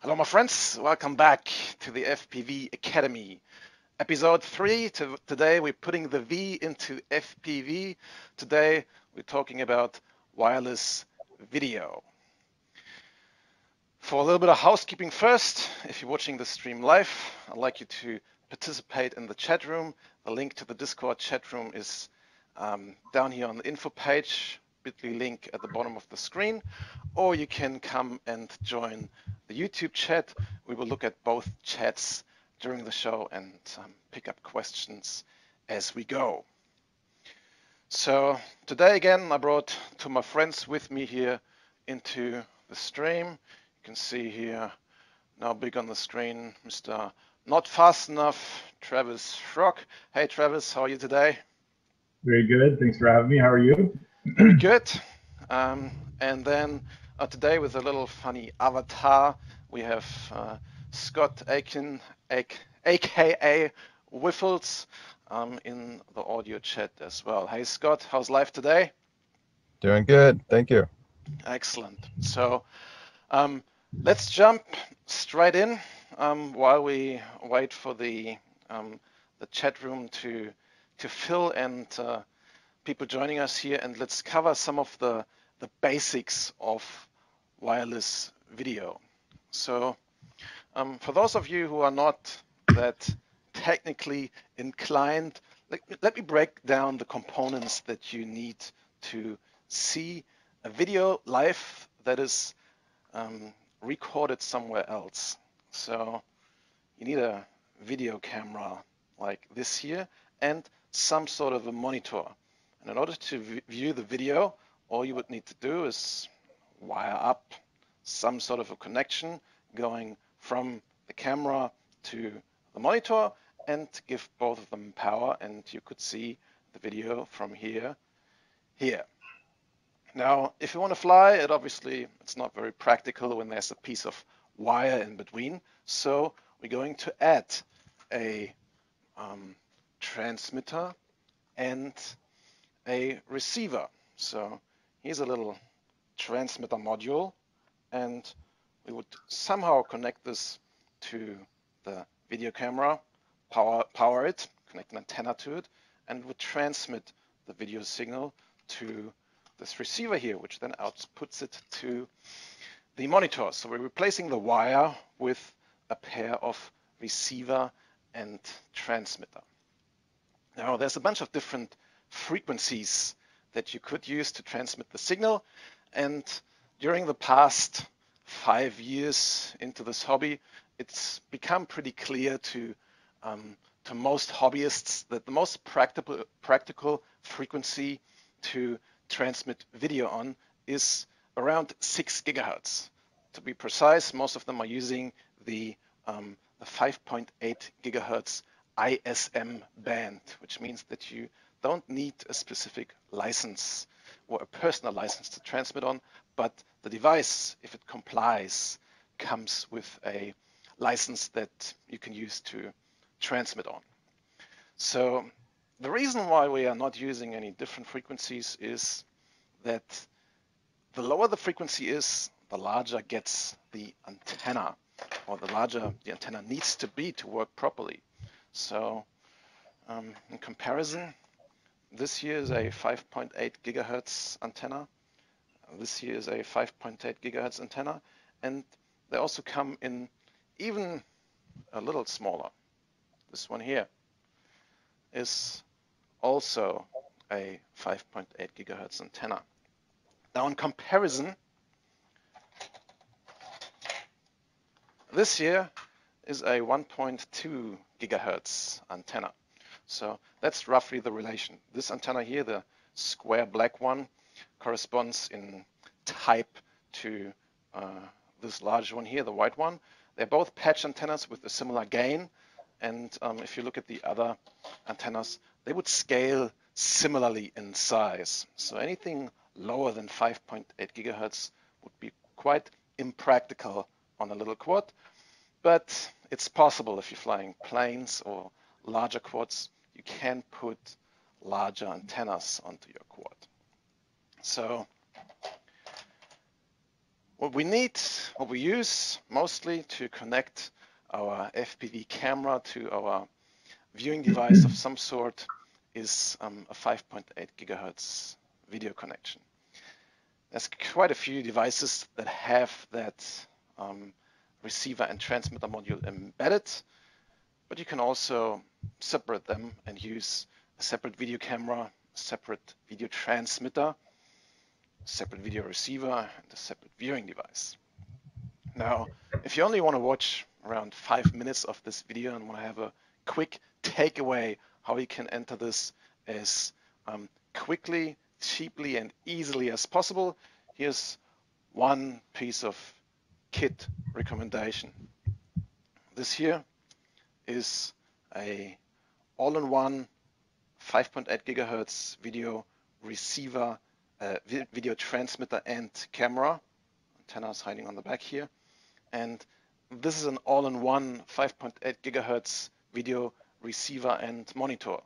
Hello, my friends. Welcome back to the FPV Academy. Episode 3. Today we're putting the V into FPV. Today we're talking about wireless video. For a little bit of housekeeping first, if you're watching the stream live, I'd like you to participate in the chat room. The link to the Discord chat room is down here on the info page, bit.ly link at the bottom of the screen, or you can come and join the YouTube chat. We will look at both chats during the show and pick up questions as we go. So today again, I brought two of my friends with me here into the stream. You can see here now big on the screen, Mr. Not Fast Enough, Travis Schrock. Hey Travis, how are you today? Very good. Thanks for having me. How are you? Very good. And then today with a little funny avatar, we have Scott Aiken, aka Wiffles, in the audio chat as well. Hey Scott, how's life today? Doing good, thank you. Excellent. So let's jump straight in while we wait for the chat room to fill and people joining us here, and let's cover some of the basics of wireless video. So for those of you who are not that technically inclined, let me break down the components that you need to see a video live that is recorded somewhere else. So you need a video camera like this here and some sort of a monitor. And in order to view the video, all you would need to do is wire up some sort of a connection going from the camera to the monitor and give both of them power, and you could see the video from here. Now, if you want to fly, it's not very practical when there's a piece of wire in between. So we're going to add a transmitter and a receiver. So here's a little transmitter module, and we would somehow connect this to the video camera, power it, connect an antenna to it, and would transmit the video signal to this receiver here, which then outputs it to the monitor. So we're replacing the wire with a pair of receiver and transmitter. Now there's a bunch of different frequencies that you could use to transmit the signal, and during the past 5 years into this hobby, it's become pretty clear to most hobbyists that the most practical frequency to transmit video on is around 6 gigahertz. To be precise, most of them are using the 5.8 gigahertz ISM band, which means that you don't need a specific license or a personal license to transmit on, but the device, if it complies, comes with a license that you can use to transmit on. So the reason why we are not using any different frequencies is that the lower the frequency is, the larger gets the antenna, or the larger the antenna needs to be to work properly. So in comparison, this here is a 5.8 gigahertz antenna. This here is a 5.8 gigahertz antenna, and they also come in even a little smaller. This one here is also a 5.8 gigahertz antenna. Now in comparison, this here is a 1.2 gigahertz antenna. So that's roughly the relation. This antenna here, the square black one, corresponds in type to this large one here, the white one. They're both patch antennas with a similar gain, and if you look at the other antennas, they would scale similarly in size. So anything lower than 5.8 gigahertz would be quite impractical on a little quad, but it's possible if you're flying planes or larger quads. You can put larger antennas onto your quad. So What we use mostly to connect our FPV camera to our viewing device of some sort is a 5.8 gigahertz video connection. There's quite a few devices that have that receiver and transmitter module embedded, but you can also separate them and use a separate video camera, a separate video transmitter, a separate video receiver, and a separate viewing device. Now, if you only want to watch around 5 minutes of this video and want to have a quick takeaway how you can enter this as quickly, cheaply, and easily as possible, here's one piece of kit recommendation. This here is a all-in-one 5.8 gigahertz video receiver, video transmitter and camera. Antenna is hiding on the back here. And this is an all-in-one 5.8 gigahertz video receiver and monitor.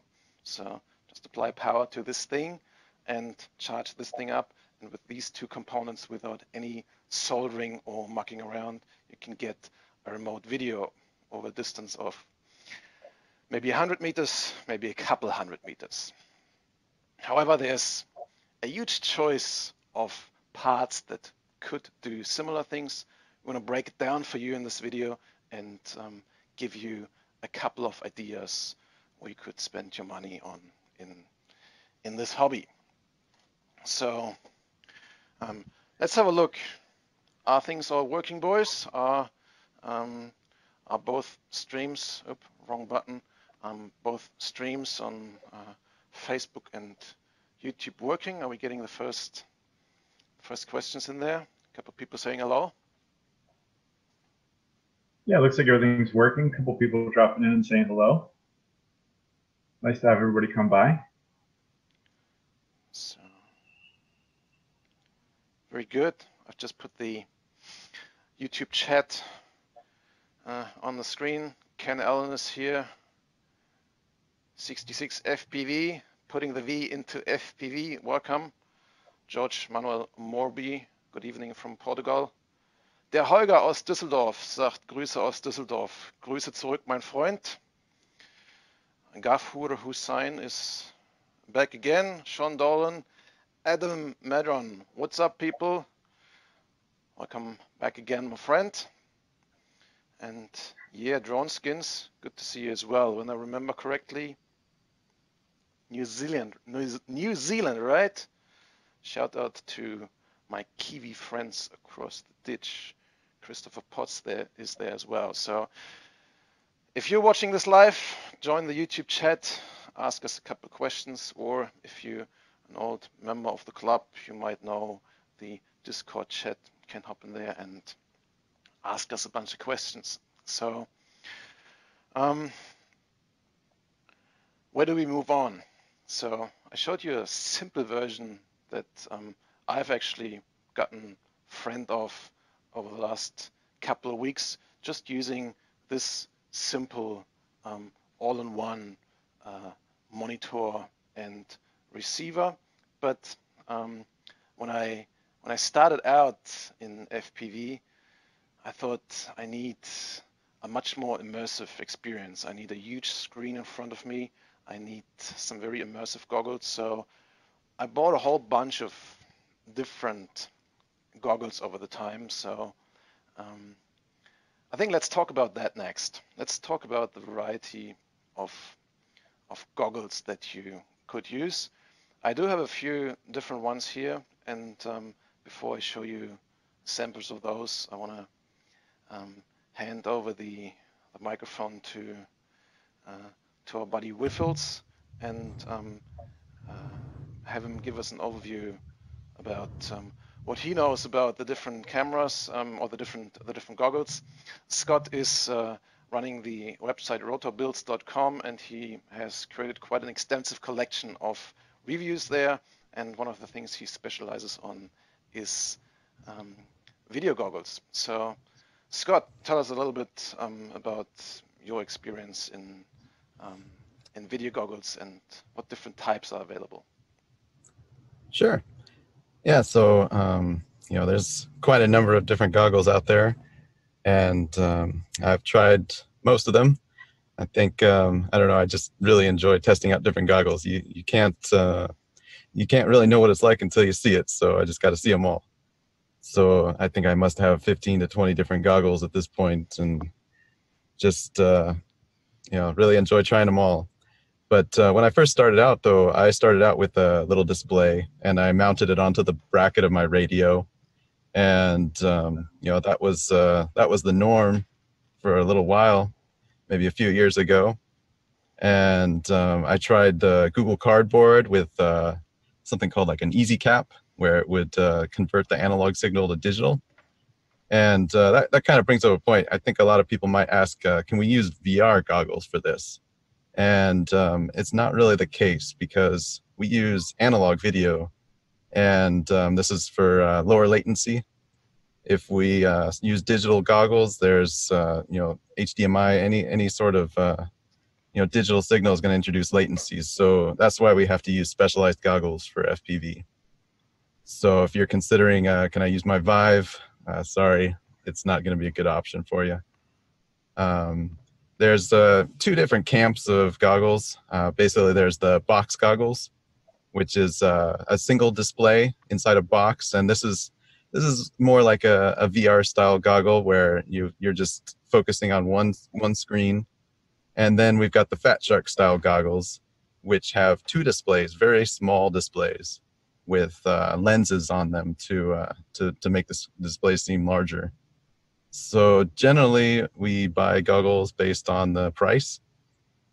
So just apply power to this thing and charge this thing up. And with these two components, without any soldering or mucking around, you can get a remote video over a distance of maybe 100 meters, maybe a couple hundred meters. However, there's a huge choice of parts that could do similar things. I'm going to break it down for you in this video and give you a couple of ideas where you could spend your money on in this hobby. So let's have a look. Are things all working, boys? Are both streams, wrong button, both streams on Facebook and YouTube working? Are we getting the first questions in there? A couple of people saying hello. Yeah, it looks like everything's working. A couple people dropping in and saying hello. Nice to have everybody come by. So, very good. I've just put the YouTube chat on the screen. Ken Allen is here. 66 FPV, putting the V into FPV. Welcome. George Manuel Morby, good evening from Portugal. Der Holger aus Düsseldorf sagt, Grüße aus Düsseldorf. Grüße zurück, mein Freund. Gafur Hussain is back again. Sean Dolan. Adam Madron. What's up, people? Welcome back again, my friend. And yeah, Drone Skins, good to see you as well. When I remember correctly, New Zealand, right? Shout out to my Kiwi friends across the ditch. Christopher Potts is there as well. So if you're watching this live, join the YouTube chat, ask us a couple of questions, or if you're an old member of the club, you might know the Discord chat, you can hop in there and ask us a bunch of questions. So where do we move on? So I showed you a simple version that I've actually gotten friend of over the last couple of weeks, just using this simple all-in-one monitor and receiver. But when I started out in FPV, I thought I need a much more immersive experience. I need a huge screen in front of me. I need some very immersive goggles. So I bought a whole bunch of different goggles over the time. So I think let's talk about that next. Let's talk about the variety of goggles that you could use. I do have a few different ones here, and before I show you samples of those, I want to hand over the microphone to our buddy Wiffles and have him give us an overview about what he knows about the different cameras or the different goggles. Scott is running the website rotorbuilds.com, and he has created quite an extensive collection of reviews there. And one of the things he specializes on is video goggles. So, Scott, tell us a little bit about your experience in video goggles and what different types are available. Sure. Yeah, so there's quite a number of different goggles out there, and I've tried most of them. I think I don't know. I just really enjoy testing out different goggles. You can't really know what it's like until you see it. So I just got to see them all. So I think I must have 15 to 20 different goggles at this point, and just really enjoy trying them all. But when I first started out, though, I started out with a little display, and I mounted it onto the bracket of my radio, and that was the norm for a little while, maybe a few years ago. And I tried the Google Cardboard with something called like an Easy Cap, where it would convert the analog signal to digital. And that kind of brings up a point. I think a lot of people might ask, can we use VR goggles for this? And it's not really the case, because we use analog video, and this is for lower latency. If we use digital goggles, there's HDMI, any sort of digital signal is going to introduce latencies. So that's why we have to use specialized goggles for FPV. So if you're considering, can I use my Vive? Sorry, it's not going to be a good option for you. There's two different camps of goggles. Basically, there's the box goggles, which is a single display inside a box, and this is more like a VR style goggle where you're just focusing on one screen. And then we've got the Fat Shark style goggles, which have two displays, very small displays, with lenses on them to make this display seem larger. So generally, we buy goggles based on the price.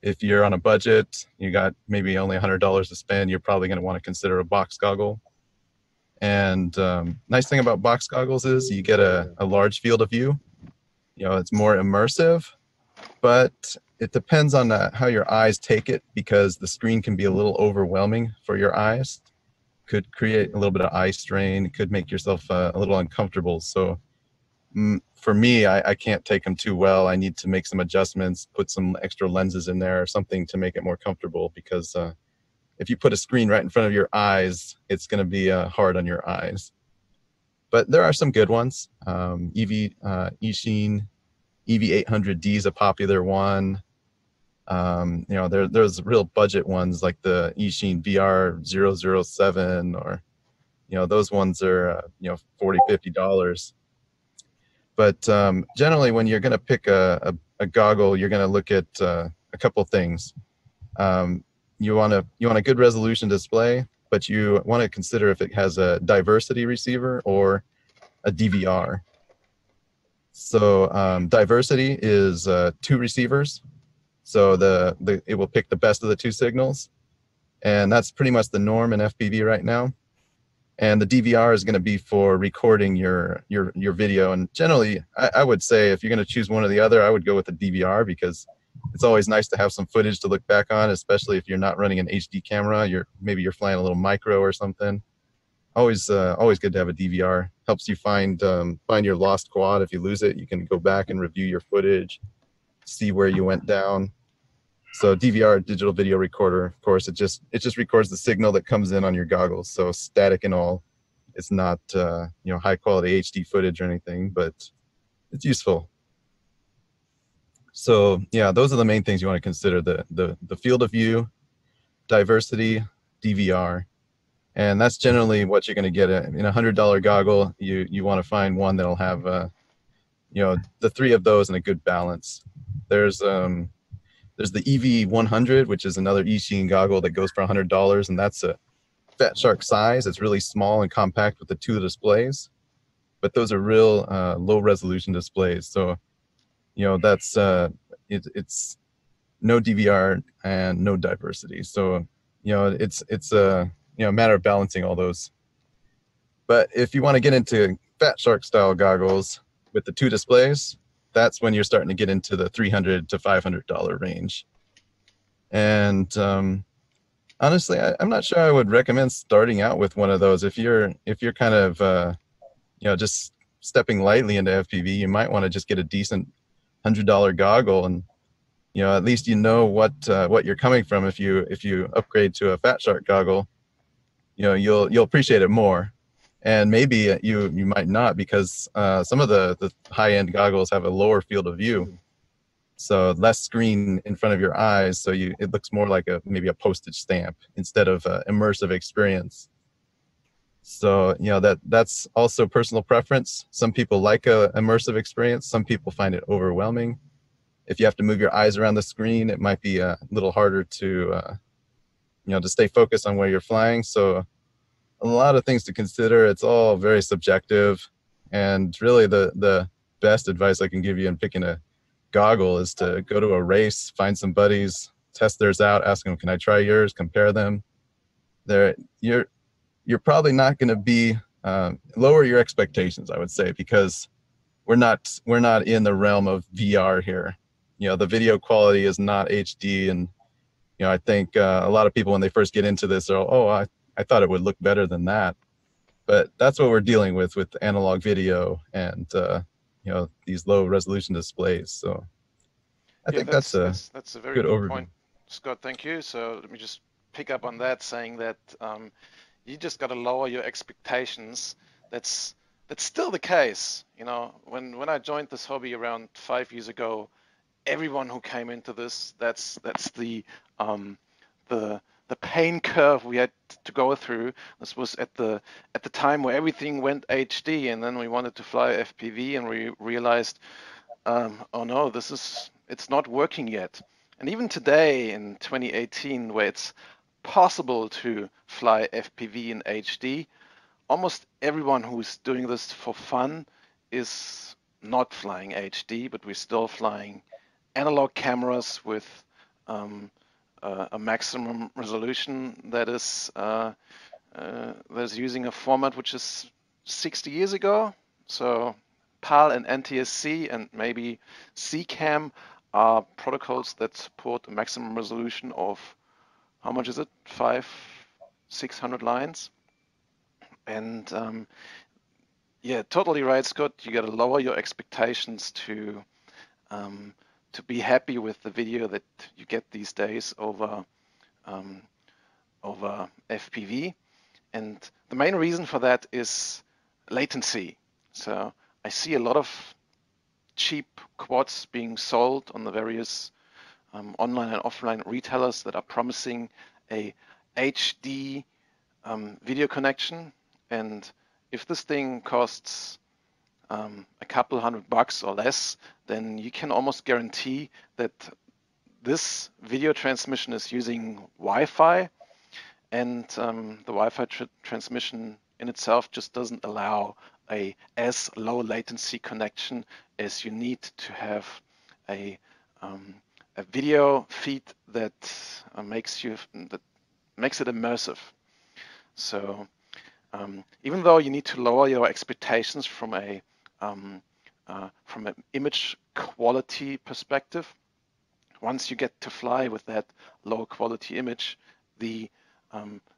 If you're on a budget, you got maybe only $100 to spend, you're probably going to want to consider a box goggle. And nice thing about box goggles is you get a large field of view. It's more immersive, but it depends on how your eyes take it, because the screen can be a little overwhelming for your eyes. Could create a little bit of eye strain. It could make yourself a little uncomfortable. So for me, I can't take them too well. I need to make some adjustments, put some extra lenses in there or something to make it more comfortable, because if you put a screen right in front of your eyes, it's going to be hard on your eyes. But there are some good ones. Eachine EV800D is a popular one. There's real budget ones like the Eachine VR007, or those ones are $40, $50. But generally, when you're going to pick a goggle, you're going to look at a couple things. You want a good resolution display, but you want to consider if it has a diversity receiver or a DVR. So diversity is two receivers. So it will pick the best of the two signals, and that's pretty much the norm in FPV right now. And the DVR is going to be for recording your video. And generally, I would say if you're going to choose one or the other, I would go with the DVR, because it's always nice to have some footage to look back on, especially if you're not running an HD camera. Maybe you're flying a little micro or something. Always good to have a DVR. Helps you find your lost quad. If you lose it, you can go back and review your footage, see where you went down. So DVR, digital video recorder, of course, it just records the signal that comes in on your goggles. So static and all. It's not high quality HD footage or anything, but it's useful. So yeah, those are the main things you want to consider: the field of view, diversity, DVR. And that's generally what you're going to get in a $100 goggle. You want to find one that'll have the three of those in a good balance. There's the EV100, which is another Eachine goggle that goes for $100, and that's a Fat Shark size. It's really small and compact with the two displays, but those are real low resolution displays. So that's it's no DVR and no diversity. So it's a matter of balancing all those. But if you want to get into Fat Shark style goggles with the two displays, that's when you're starting to get into the $300 to $500 range. And honestly, I'm not sure I would recommend starting out with one of those. If you're kind of just stepping lightly into FPV, you might want to just get a decent $100 goggle, and at least what you're coming from. If you upgrade to a Fat Shark goggle, you'll appreciate it more. And maybe you might not, because some of the high-end goggles have a lower field of view, so less screen in front of your eyes, so it looks more like maybe a postage stamp instead of immersive experience. So that's also personal preference. Some people like a immersive experience. Some people find it overwhelming. If you have to move your eyes around the screen, it might be a little harder to stay focused on where you're flying. So a lot of things to consider. It's all very subjective, and really the best advice I can give you in picking a goggle is to go to a race, find some buddies, test theirs out, ask them, can I try yours, compare them. You're probably not going to be lower your expectations, I would say, because we're not in the realm of VR here. The video quality is not HD, and I think a lot of people when they first get into this are, I thought it would look better than that. But that's what we're dealing with analog video and these low resolution displays. So I think that's a very good good overview. point, Scott. Thank you. So let me just pick up on that, saying that you just got to lower your expectations. That's still the case. When I joined this hobby around 5 years ago, everyone who came into this, that's the pain curve we had to go through. This was at the time where everything went HD, and then we wanted to fly FPV, and we realized, oh no, it's not working yet. And even today in 2018, where it's possible to fly FPV in HD, almost everyone who's doing this for fun is not flying HD, but we're still flying analog cameras with a maximum resolution that is using a format which is 60 years ago. So PAL and NTSC and maybe CCAM are protocols that support a maximum resolution of, how much is it? 600 lines. And yeah, totally right, Scott. You got to lower your expectations to be happy with the video that you get these days over FPV. And the main reason for that is latency. So I see a lot of cheap quads being sold on the various online and offline retailers that are promising a HD video connection. And if this thing costs a couple $100 or less, then you can almost guarantee that this video transmission is using Wi-Fi, and the Wi-Fi transmission in itself just doesn't allow as low latency connection as you need to have a video feed that makes it immersive. So even though you need to lower your expectations from an image quality perspective, once you get to fly with that low quality image, the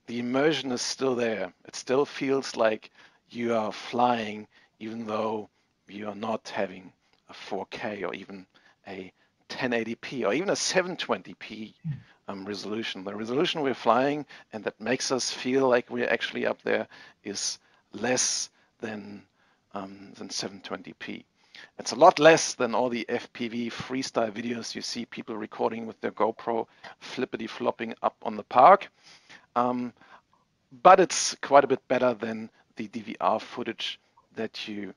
immersion is still there. It still feels like you are flying, even though you are not having a 4K or even a 1080p or even a 720p resolution. The resolution we're flying, and that makes us feel like we're actually up there, is less than 720p. It's a lot less than all the FPV freestyle videos you see people recording with their GoPro flippity flopping up on the park. But it's quite a bit better than the DVR footage that you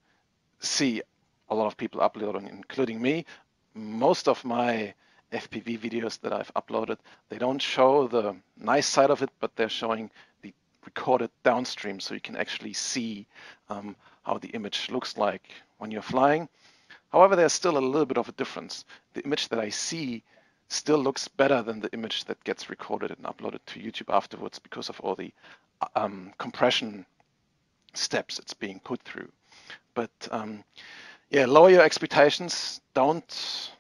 see a lot of people uploading, including me. Most of my FPV videos that I've uploaded, they don't show the nice side of it, but they're showing the recorded downstream, so you can actually see how the image looks like when you're flying. However, there's still a little bit of a difference. The image that I see still looks better than the image that gets recorded and uploaded to YouTube afterwards because of all the compression steps it's being put through. But yeah, lower your expectations. Don't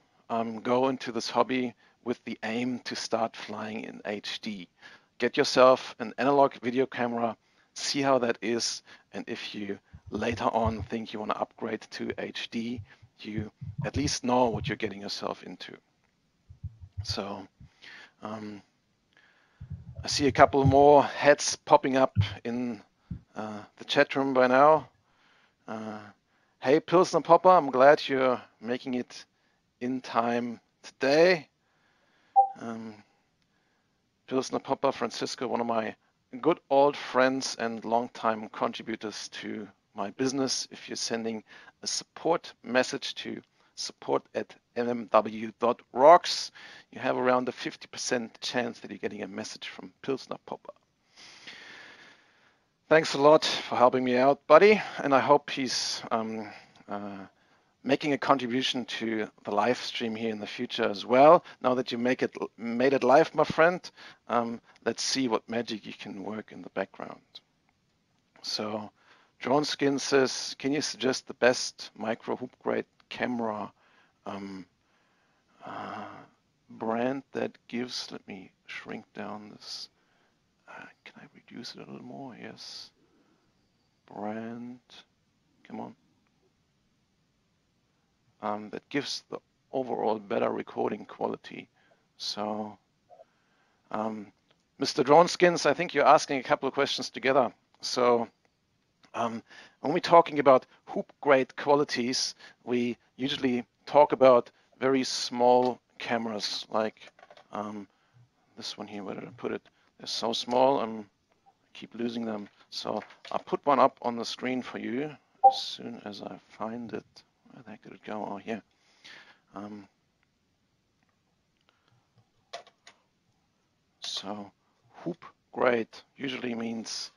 go into this hobby with the aim to start flying in HD. Get yourself an analog video camera, see how that is, and if you later on think you want to upgrade to HD, you at least know what you're getting yourself into. So I see a couple more heads popping up in the chat room by now. Hey, Pilsner Popper, I'm glad you're making it in time today. Pilsner Popper, Francisco, one of my good old friends and longtime contributors to my business. If you're sending a support message to support@mmw.rocks, you have around a 50% chance that you're getting a message from Pilsner Popper. Thanks a lot for helping me out, buddy, and I hope he's making a contribution to the live stream here in the future as well. Now that you made it live, my friend, let's see what magic you can work in the background. So Drone Skin says, can you suggest the best micro hoop grade camera brand that gives, let me shrink down this, can I reduce it a little more? Yes, brand, come on. That gives the overall better recording quality. So, Mr. Drone Skins, I think you're asking a couple of questions together. So, when we're talking about hoop grade qualities, we usually talk about very small cameras, like this one here. Where did I put it? They're so small, I keep losing them. So I'll put one up on the screen for you as soon as I find it. Where the heck did it go? Oh, here. So hoop grade usually means,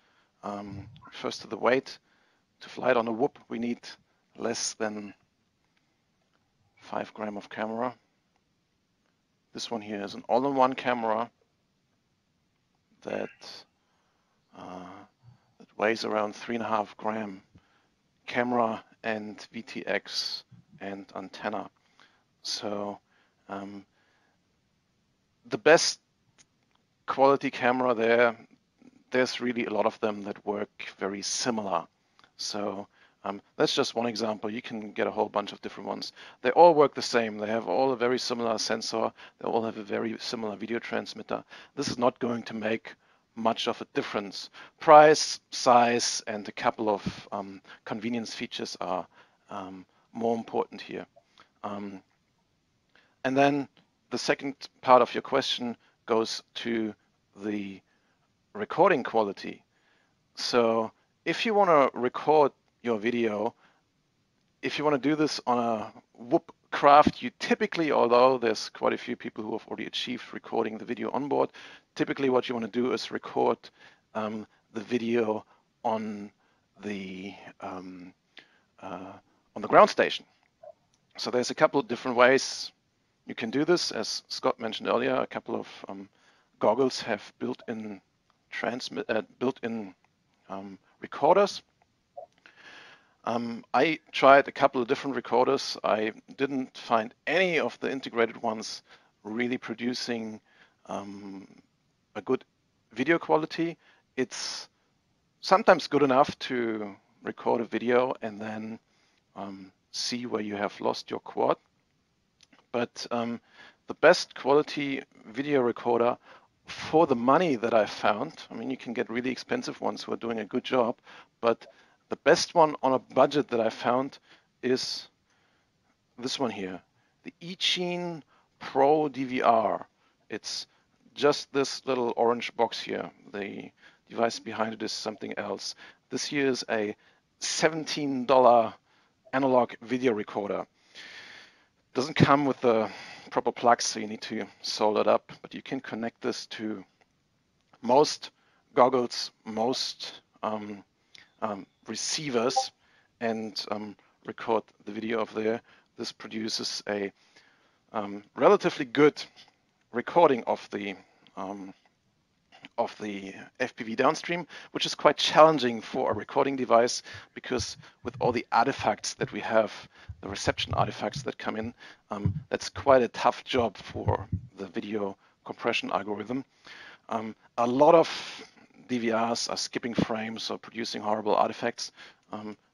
refers to the weight. To fly it on a whoop, we need less than 5 grams of camera. This one here is an all-in-one camera that weighs around 3.5 grams. Camera and VTX and antenna. So the best quality camera there's really a lot of them that work very similar. So that's just one example. You can get a whole bunch of different ones. They all work the same. They have all a very similar sensor. They all have a very similar video transmitter. This is not going to make much of a difference. Price, size, and a couple of convenience features are more important here. And then the second part of your question goes to the recording quality. So if you want to record your video, if you want to do this on a whoop craft, you typically, although there's quite a few people who have already achieved recording the video on board, typically what you want to do is record the video on the ground station. So there's a couple of different ways you can do this. As Scott mentioned earlier, a couple of goggles have built-in recorders. I tried a couple of different recorders. I didn't find any of the integrated ones really producing a good video quality. It's sometimes good enough to record a video and then see where you have lost your quad. But the best quality video recorder for the money that I found, I mean, you can get really expensive ones who are doing a good job, but the best one on a budget that I found is this one here, the Eachine Pro DVR. It's just this little orange box here. The device behind it is something else. This here is a $17 analog video recorder. Doesn't come with the proper plugs, so you need to solder it up, but you can connect this to most goggles, most receivers, and record the video of there. This produces a relatively good recording of the FPV downstream, which is quite challenging for a recording device because with all the artifacts that we have, the reception artifacts that come in, that's quite a tough job for the video compression algorithm. A lot of DVRs are skipping frames or producing horrible artifacts.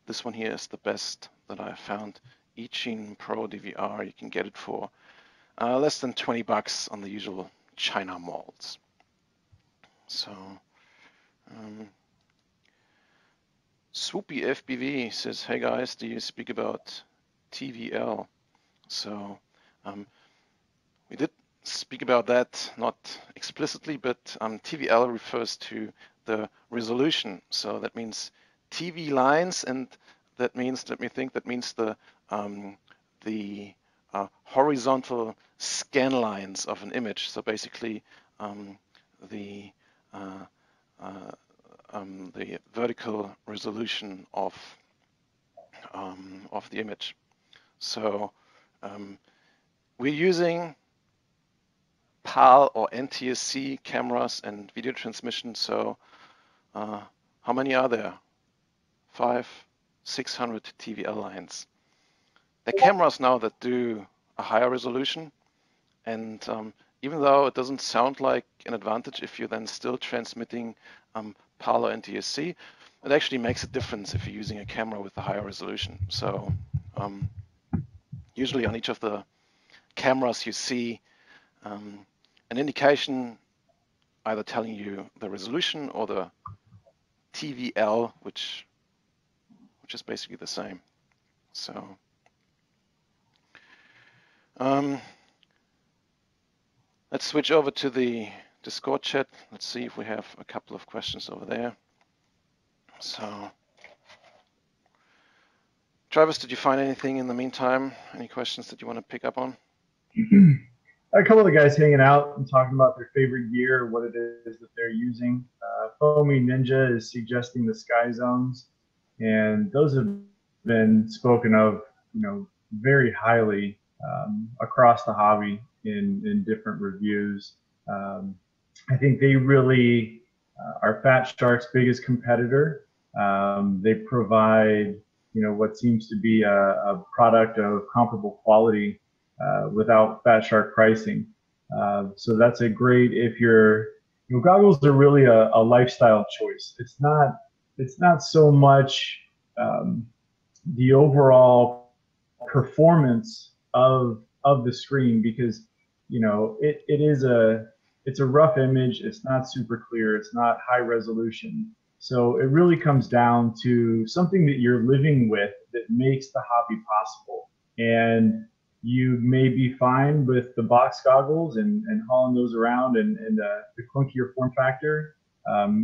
This one here is the best that I found. Eachine Pro DVR, you can get it for less than 20 bucks on the usual China malls. So Swoopy FPV says, hey guys, do you speak about TVL? So we did speak about that, not explicitly, but TVL refers to the resolution. So that means TV lines, and that means, let me think, that means the horizontal scan lines of an image. So basically the vertical resolution of the image. So we're using PAL or NTSC cameras and video transmission. So how many are there? 500, 600 TVL lines. The cameras now that do a higher resolution, and even though it doesn't sound like an advantage if you're then still transmitting PAL or NTSC, it actually makes a difference if you're using a camera with a higher resolution. So usually on each of the cameras you see an indication either telling you the resolution or the TVL, which is basically the same. So let's switch over to the Discord chat. Let's see if we have a couple of questions over there. So Travis, did you find anything in the meantime? Any questions that you want to pick up on? A couple of the guys hanging out and talking about their favorite gear, what it is that they're using. Foamy Ninja is suggesting the Sky Zones, and those have been spoken of, very highly across the hobby in different reviews. I think they really are Fat Shark's biggest competitor. They provide, what seems to be a product of comparable quality without Fat Shark pricing. So that's a great, if you're, goggles are really a lifestyle choice. It's not so much the overall performance of the screen, because it's a rough image. It's not super clear. It's not high resolution. So it really comes down to something that you're living with that makes the hobby possible. And you may be fine with the box goggles and hauling those around and the clunkier form factor.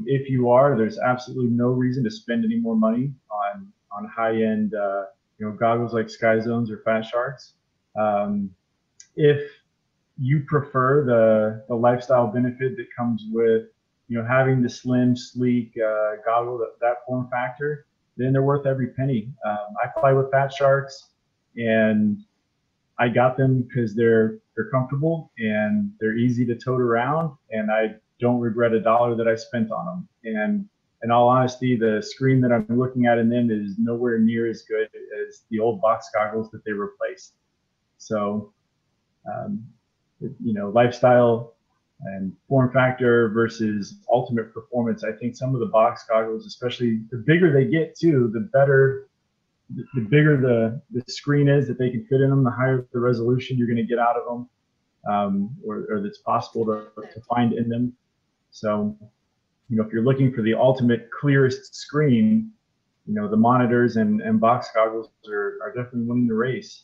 If you are, there's absolutely no reason to spend any more money on high-end goggles like Sky Zones or Fat Sharks. If you prefer the lifestyle benefit that comes with having the slim, sleek goggle, that form factor, then they're worth every penny. I fly with Fat Sharks, and I got them because they're comfortable and they're easy to tote around, and I don't regret $1 that I spent on them. And in all honesty, the screen that I'm looking at in them is nowhere near as good as the old box goggles that they replaced. So, lifestyle and form factor versus ultimate performance. I think some of the box goggles, especially the bigger they get too, the better. The bigger the screen is that they can fit in them, the higher the resolution you're going to get out of them, or that's possible to find in them. So, if you're looking for the ultimate clearest screen, the monitors and box goggles are definitely winning the race.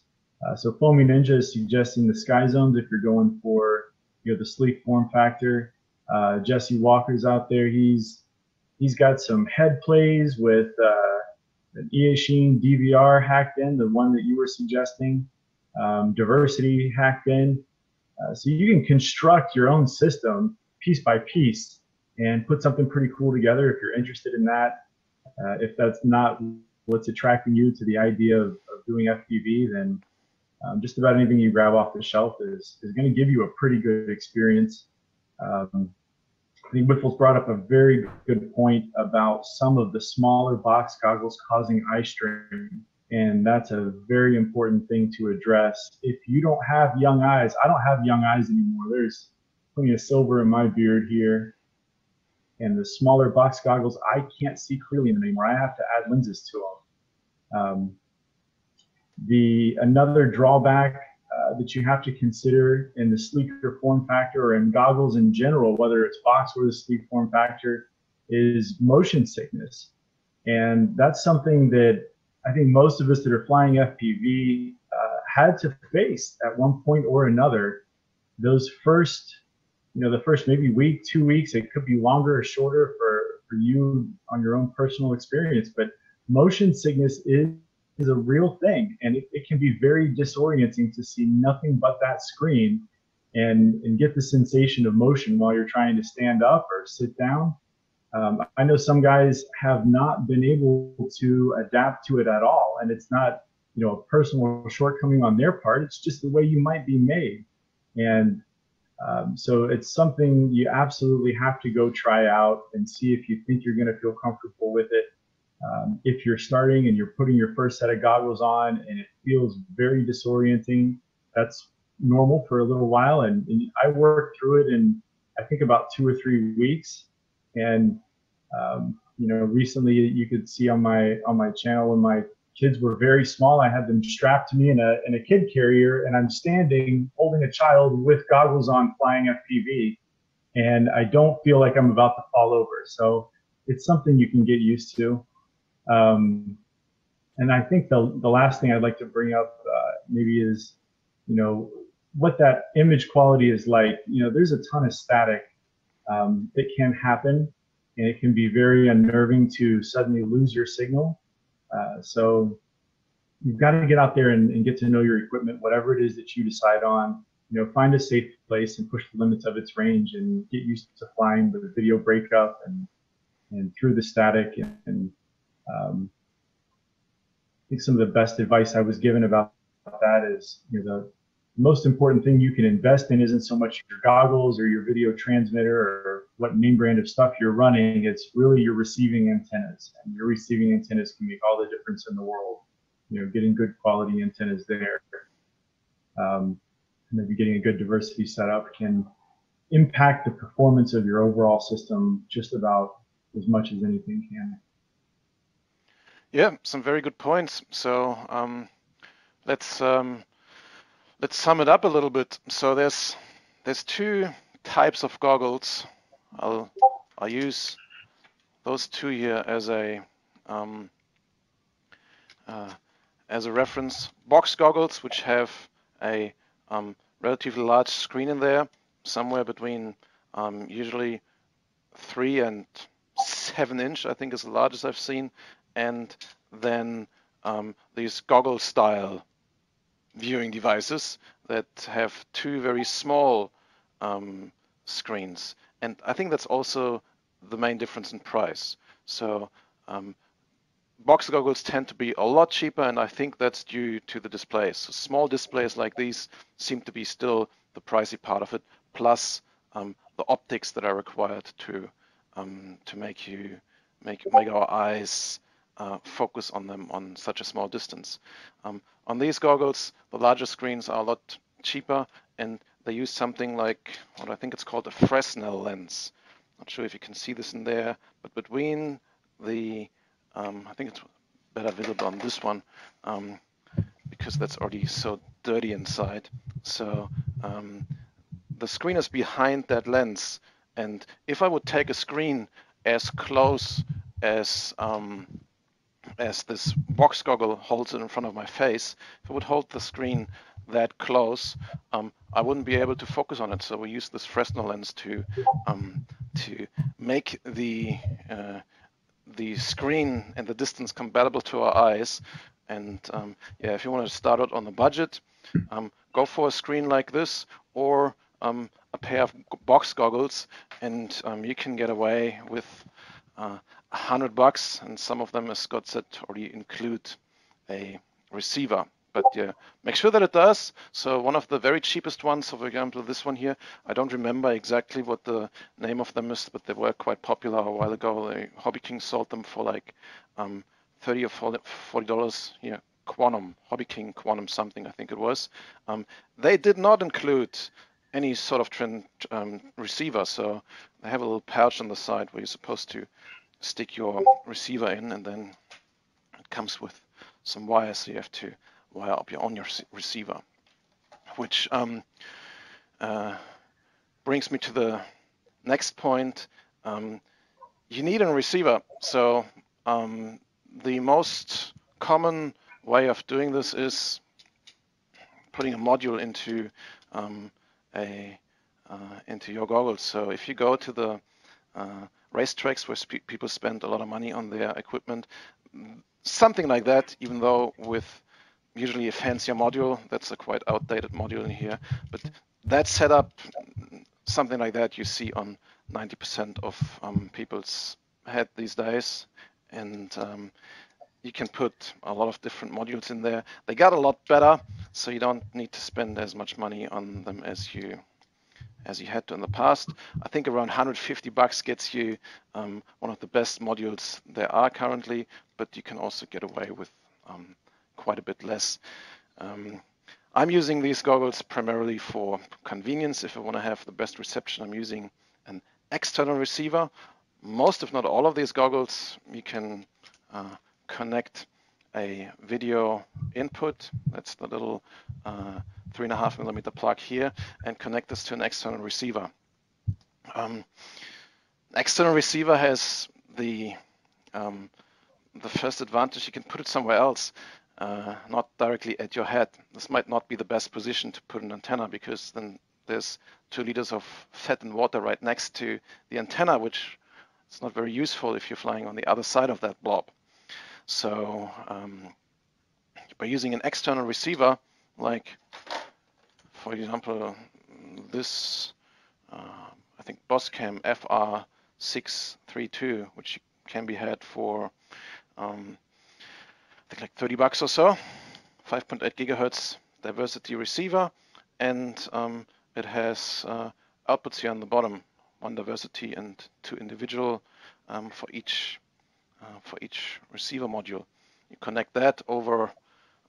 So Foamy Ninja is suggesting the Sky Zones if you're going for the sleek form factor. Jesse Walker's out there. He's got some head plays with an EA Sheen DVR hacked in, the one that you were suggesting, diversity hacked in. So you can construct your own system piece by piece and put something pretty cool together if you're interested in that. If that's not what's attracting you to the idea of doing FPV, then just about anything you grab off the shelf is going to give you a pretty good experience. I think Whiffle's brought up a very good point about some of the smaller box goggles causing eye strain, and that's a very important thing to address. If you don't have young eyes, I don't have young eyes anymore. There's plenty of silver in my beard here, and the smaller box goggles, I can't see clearly in them anymore. I have to add lenses to them. Another drawback that you have to consider in the sleeker form factor or in goggles in general, whether it's box or the sleek form factor, is motion sickness. And that's something that I think most of us that are flying FPV had to face at one point or another. Those first, the first maybe week, 2 weeks, it could be longer or shorter for you on your own personal experience, but motion sickness is a real thing, and it can be very disorienting to see nothing but that screen and get the sensation of motion while you're trying to stand up or sit down. I know some guys have not been able to adapt to it at all, and it's not, a personal shortcoming on their part. It's just the way you might be made, and so it's something you absolutely have to go try out and see if you think you're going to feel comfortable with it. If you're starting and you're putting your first set of goggles on and it feels very disorienting, that's normal for a little while. And I worked through it in, I think, about 2 or 3 weeks. And recently you could see on my channel, when my kids were very small, I had them strapped to me in a kid carrier, and I'm standing holding a child with goggles on flying FPV, and I don't feel like I'm about to fall over. So it's something you can get used to. And I think the last thing I'd like to bring up maybe is, what that image quality is like. There's a ton of static that can happen, and it can be very unnerving to suddenly lose your signal. So you've got to get out there and get to know your equipment, whatever it is that you decide on. Find a safe place and push the limits of its range, and get used to flying with a video breakup and through the static. And I think some of the best advice I was given about that is, the most important thing you can invest in isn't so much your goggles or your video transmitter or what name brand of stuff you're running. It's really your receiving antennas, and your receiving antennas can make all the difference in the world. Getting good quality antennas there, maybe getting a good diversity setup can impact the performance of your overall system just about as much as anything can. Yeah, some very good points. So let's sum it up a little bit. So there's two types of goggles. I'll use those two here as a reference. Box goggles, which have a relatively large screen in there, somewhere between usually 3 and 7 inch, I think is the largest I've seen, and then these goggle style viewing devices that have two very small screens. And I think that's also the main difference in price. So box goggles tend to be a lot cheaper, and I think that's due to the displays. So small displays like these seem to be still the pricey part of it, plus the optics that are required to make our eyes focus on them on such a small distance. On these goggles, the larger screens are a lot cheaper, and they use something like what I think it's called a Fresnel lens. Not sure if you can see this in there, but between the I think it's better visible on this one because that's already so dirty inside. So the screen is behind that lens, and if I would take a screen as close as this box goggle holds it in front of my face, if I would hold the screen that close, I wouldn't be able to focus on it. So we use this Fresnel lens to make the screen and the distance compatible to our eyes. And yeah, if you want to start out on the budget, go for a screen like this, or a pair of box goggles, and you can get away with $100, and some of them, as Scott said, already include a receiver. But yeah, make sure that it does. So one of the very cheapest ones, so for example, this one here, I don't remember exactly what the name of them is, but they were quite popular a while ago. Hobby King sold them for like $30 or $40. Yeah, Quantum, Hobby King Quantum something, I think it was. They did not include any sort of receiver, so they have a little pouch on the side where you're supposed to stick your receiver in, and then it comes with some wires, so you have to wire up your own receiver, which brings me to the next point. You need a receiver. So the most common way of doing this is putting a module into into your goggles. So if you go to the racetracks where people spend a lot of money on their equipment, something like that, even though with usually a fancier module, that's a quite outdated module in here, but that setup, something like that you see on 90% of people's head these days. And you can put a lot of different modules in there. They got a lot better, so you don't need to spend as much money on them as you had to in the past. I think around 150 bucks gets you one of the best modules there are currently, but you can also get away with quite a bit less. I'm using these goggles primarily for convenience. If I want to have the best reception, I'm using an external receiver. Most, if not all of these goggles, you can connect a video input. That's the little 3.5mm plug here, and connect this to an external receiver. External receiver has the first advantage: you can put it somewhere else, not directly at your head. This might not be the best position to put an antenna, because then there's 2 liters of fat and water right next to the antenna, which is not very useful if you're flying on the other side of that blob. So by using an external receiver, like for example this, I think Boscam FR632, which can be had for I think like 30 bucks or so, 5.8 gigahertz diversity receiver, and it has outputs here on the bottom, 1 diversity and 2 individual for each receiver module. You connect that over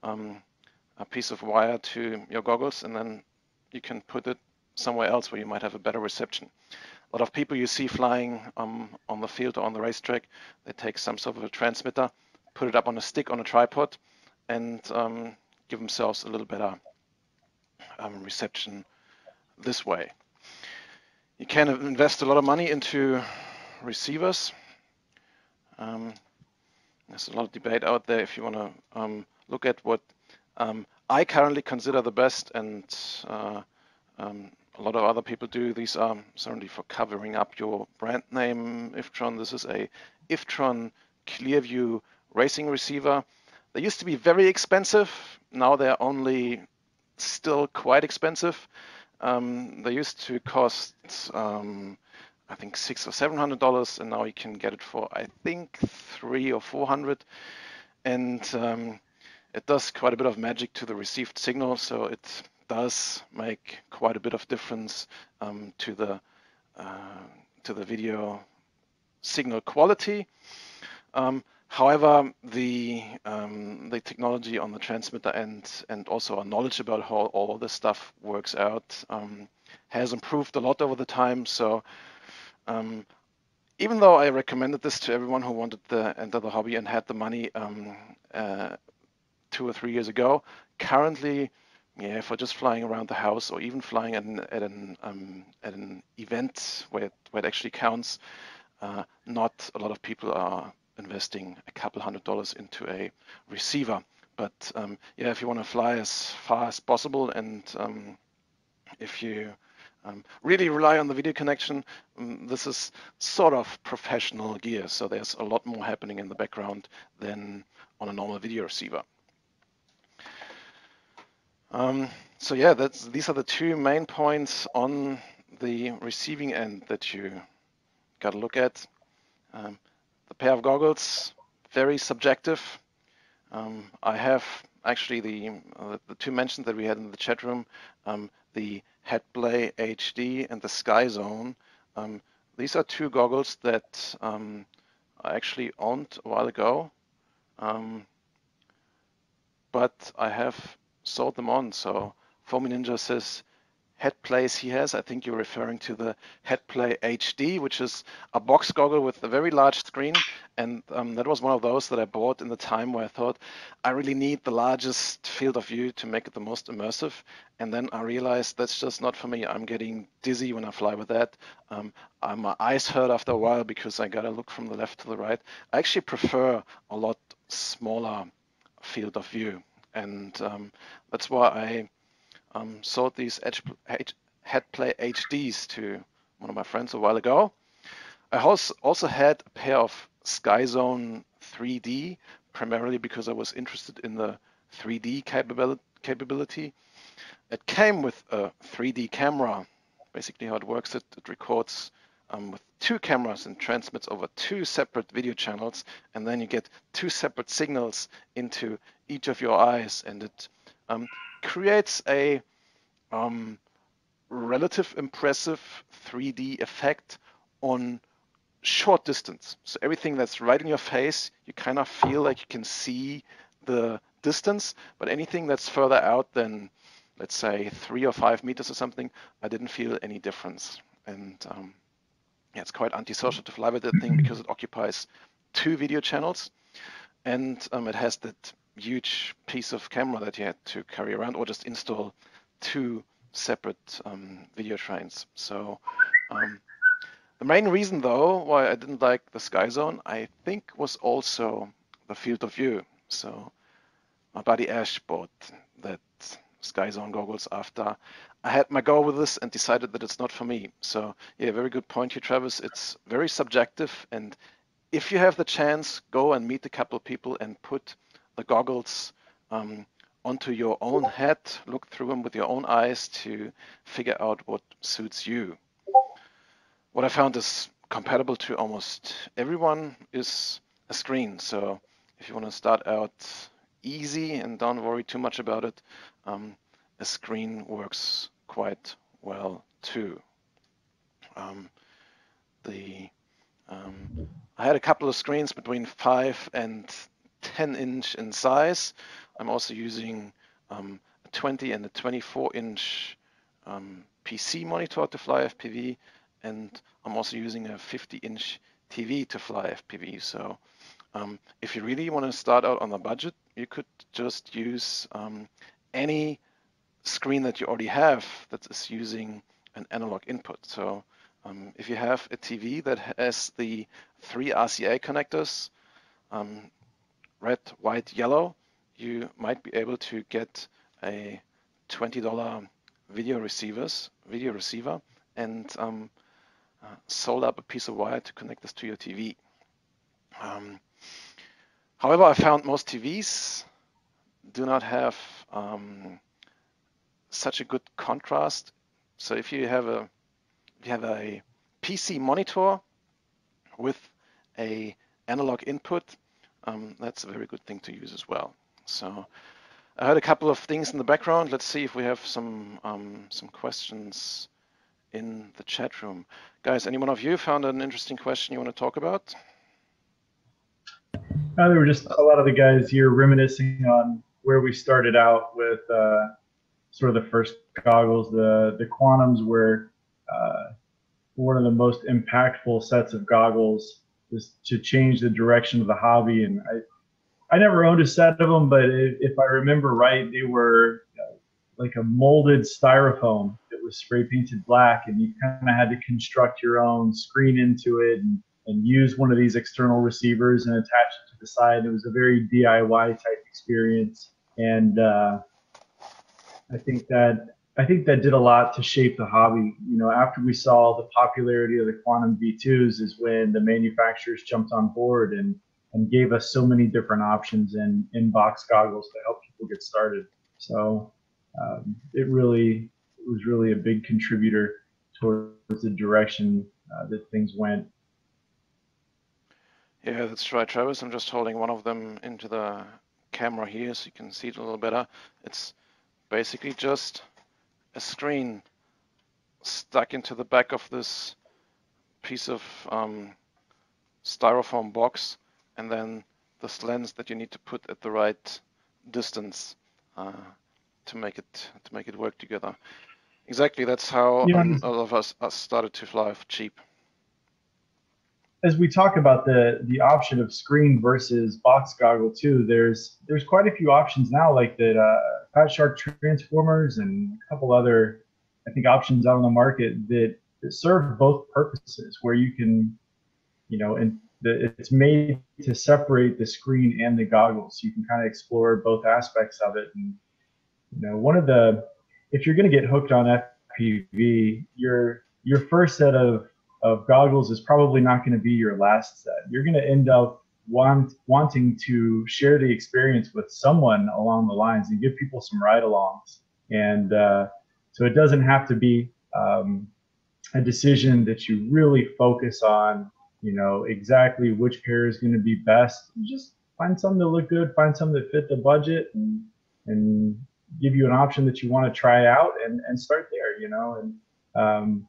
a piece of wire to your goggles, and then you can put it somewhere else where you might have a better reception. A lot of people you see flying on the field or on the racetrack, they take some sort of a transmitter, put it up on a stick on a tripod, and give themselves a little better reception this way. You can invest a lot of money into receivers. There's a lot of debate out there if you want to look at what I currently consider the best, and a lot of other people do. These are certainly for covering up your brand name, Iftron. This is a Iftron Clearview racing receiver. They used to be very expensive. Now they're only still quite expensive. They used to cost I think $600 or $700, and now you can get it for I think $300 or $400, and it does quite a bit of magic to the received signal. So it does make quite a bit of difference to the video signal quality. However, the technology on the transmitter and also our knowledge about how all this stuff works out has improved a lot over the time. So even though I recommended this to everyone who wanted to enter the hobby and had the money 2 or 3 years ago, currently, yeah, for just flying around the house or even flying at an event where it actually counts, not a lot of people are investing a couple $100 into a receiver. But yeah, if you want to fly as far as possible, and if you really rely on the video connection, this is sort of professional gear. So there's a lot more happening in the background than on a normal video receiver. So yeah, these are the 2 main points on the receiving end that you got to look at. The pair of goggles, very subjective. I have actually the 2 mentioned that we had in the chat room, the Headplay HD and the Sky Zone. These are 2 goggles that I actually owned a while ago, but I have sold them on. So Foamy Ninja says, head plays he has. I think you're referring to the Headplay HD, which is a box goggle with a very large screen. And that was one of those that I bought in the time where I thought I really need the largest field of view to make it the most immersive. And then I realized that's just not for me. I'm getting dizzy when I fly with that. My eyes hurt after a while because I got to look from the left to the right. I actually prefer a lot smaller field of view. And that's why I sold these Headplay HDs to one of my friends a while ago. I also had a pair of SkyZone 3D, primarily because I was interested in the 3D capability. It came with a 3D camera. Basically how it works, it records with two cameras and transmits over two separate video channels, and then you get two separate signals into each of your eyes, and it creates a relative impressive 3D effect on short distance. So everything that's right in your face, you kind of feel like you can see the distance, but anything that's further out than, let's say, 3 or 5 meters or something, I didn't feel any difference. And yeah, it's quite antisocial to fly with that thing because it occupies two video channels, and it has that huge piece of camera that you had to carry around or just install two separate video trains. So the main reason, though, why I didn't like the SkyZone, I think, was also the field of view. So my buddy Ash bought that SkyZone goggles after I had my go with this and decided that it's not for me. So yeah, very good point here, Travis. It's very subjective, and if you have the chance, go and meet a couple of people and put the goggles onto your own head, look through them with your own eyes to figure out what suits you. What I found is compatible to almost everyone is a screen. So if you want to start out easy and don't worry too much about it, a screen works quite well too. I had a couple of screens between 5 and 10 inch in size. I'm also using a 20 and a 24-inch PC monitor to fly FPV, and I'm also using a 50-inch TV to fly FPV. So if you really want to start out on a budget, you could just use any screen that you already have that is using an analog input. So if you have a TV that has the 3 RCA connectors, red, white, yellow, you might be able to get a $20 video receiver and solder up a piece of wire to connect this to your TV. However, I found most TVs do not have such a good contrast. So if you have a PC monitor with a analog input, that's a very good thing to use as well. So I heard a couple of things in the background. Let's see if we have some questions in the chat room. Guys, any one of you found an interesting question you want to talk about? There were just a lot of the guys here reminiscing on where we started out with sort of the first goggles. The Quantums were one of the most impactful sets of goggles to change the direction of the hobby. And I never owned a set of them, but if I remember right, they were like a molded styrofoam that was spray painted black, and you kind of had to construct your own screen into it and use one of these external receivers and attach it to the side. It was a very DIY type experience, and I think that did a lot to shape the hobby. You know, after we saw the popularity of the Quantum V2s is when the manufacturers jumped on board and gave us so many different options in box goggles to help people get started. So it was really a big contributor towards the direction that things went. Yeah, that's right, Travis. I'm just holding one of them into the camera here so you can see it a little better. It's basically just a screen stuck into the back of this piece of styrofoam box, and then this lens that you need to put at the right distance to make it work together. Exactly, that's how You know, all of us started to fly cheap. as we talk about the option of screen versus box goggle too, there's quite a few options now, like that Fat Shark transformers and a couple other, I think, options out on the market that serve both purposes, where you can, and it's made to separate the screen and the goggles, so you can kind of explore both aspects of it. And one of the, if you're going to get hooked on FPV, your first set of goggles is probably not going to be your last set. You're going to end up wanting to share the experience with someone along the lines and give people some ride-alongs. And so it doesn't have to be a decision that you really focus on, exactly which pair is going to be best. You just find something that look good, find something that fit the budget, and give you an option that you want to try out, and start there, and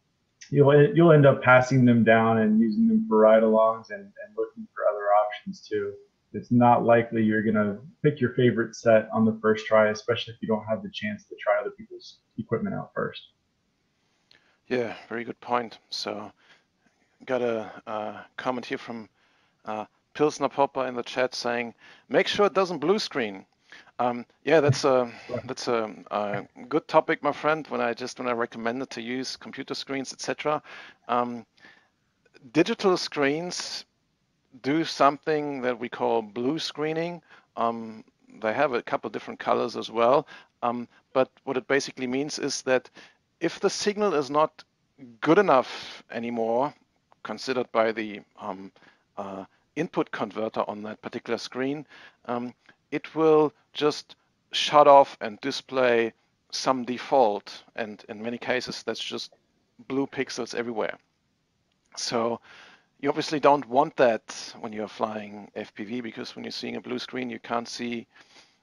you'll end up passing them down and using them for ride-alongs, and looking for other options too. It's not likely you're going to pick your favorite set on the first try, especially if you don't have the chance to try other people's equipment out first. Yeah, very good point. So got a comment here from Pilsner Popper in the chat saying, make sure it doesn't blue screen. Yeah, that's a good topic, my friend. When I recommended to use computer screens, etc. Digital screens do something that we call blue screening. They have a couple different colors as well. But what it basically means is that if the signal is not good enough anymore, considered by the input converter on that particular screen, it will just shut off and display some default. And in many cases, that's just blue pixels everywhere. So you obviously don't want that when you're flying FPV, because when you're seeing a blue screen, you can't see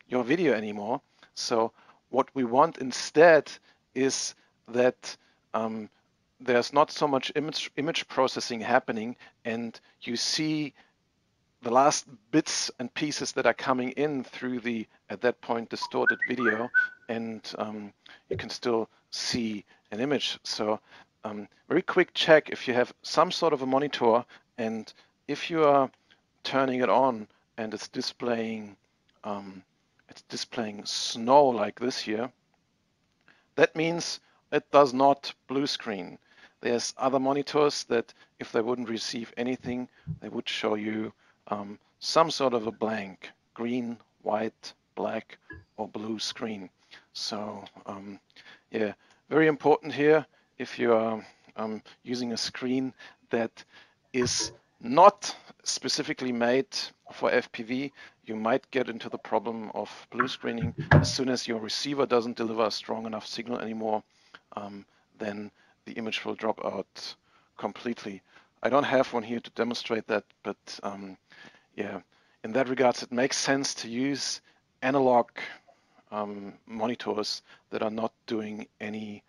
your video anymore. So what we want instead is that there's not so much image processing happening, and you see the last bits and pieces that are coming in through the, at that point, distorted video, and you can still see an image. So very quick check if you have some sort of a monitor, and if you are turning it on and it's displaying snow like this here, that means it does not blue screen. There's other monitors that if they wouldn't receive anything, they would show you some sort of a blank, green, white, black, or blue screen. So yeah, very important here. If you are using a screen that is not specifically made for FPV, you might get into the problem of blue screening. As soon as your receiver doesn't deliver a strong enough signal anymore, then the image will drop out completely. I don't have one here to demonstrate that, but yeah, in that regards, it makes sense to use analog monitors that are not doing any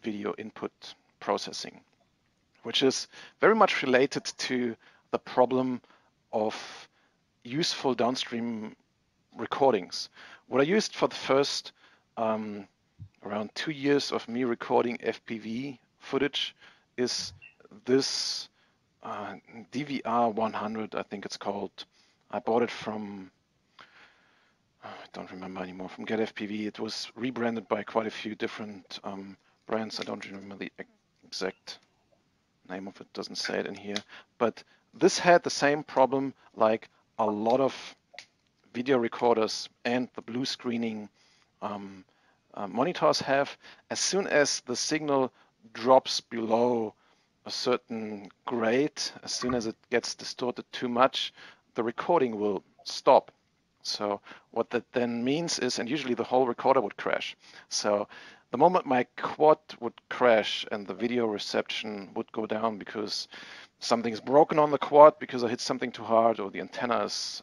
video input processing, which is very much related to the problem of useful downstream recordings. What I used for the first around 2 years of me recording FPV footage is this DVR 100, I think it's called. I bought it from, I don't remember anymore, from Get FPV. It was rebranded by quite a few different brands. I don't remember the exact name of it, doesn't say it in here. But this had the same problem like a lot of video recorders and the blue screening monitors have. As soon as the signal drops below a certain grade, as soon as it gets distorted too much, the recording will stop. So what that then means is, and usually the whole recorder would crash. So the moment my quad would crash and the video reception would go down because something's broken on the quad because I hit something too hard, or the antenna is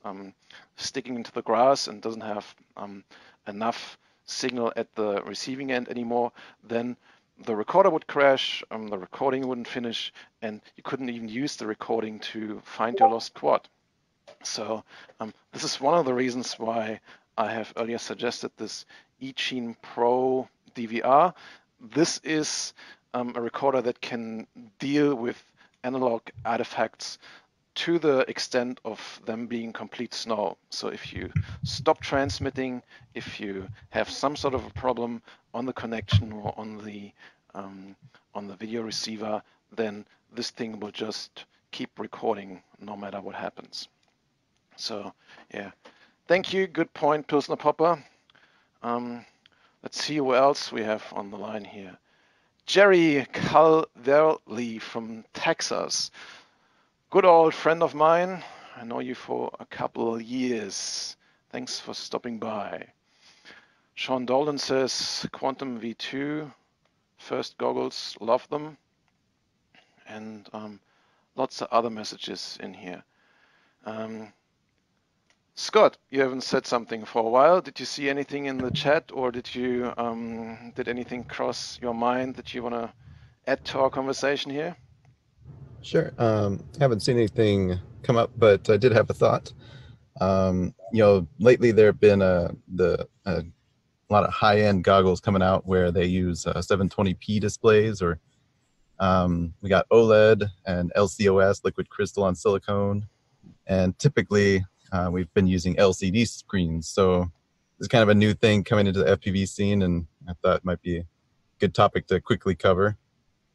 sticking into the grass and doesn't have enough signal at the receiving end anymore, then the recorder would crash, the recording wouldn't finish, and you couldn't even use the recording to find your lost quad. So this is one of the reasons why I have earlier suggested this eChine Pro DVR. this is a recorder that can deal with analog artifacts to the extent of them being complete snow. So if you stop transmitting, if you have some sort of a problem on the connection or on the video receiver, then this thing will just keep recording no matter what happens. So yeah, thank you. Good point, Pilsner Popper. Let's see who else we have on the line here. Jerry Calverley from Texas. Good old friend of mine. I know you for a couple of years. Thanks for stopping by. Sean Dolan says Quantum V2, first goggles, love them. And lots of other messages in here. Scott, you haven't said something for a while. Did you see anything in the chat, or did you did anything cross your mind that you want to add to our conversation here? Sure. Haven't seen anything come up, but I did have a thought. Lately there have been a lot of high-end goggles coming out where they use 720p displays, or we got OLED and LCOS, liquid crystal on silicone, and typically we've been using LCD screens. So it's kind of a new thing coming into the FPV scene, and I thought it might be a good topic to quickly cover.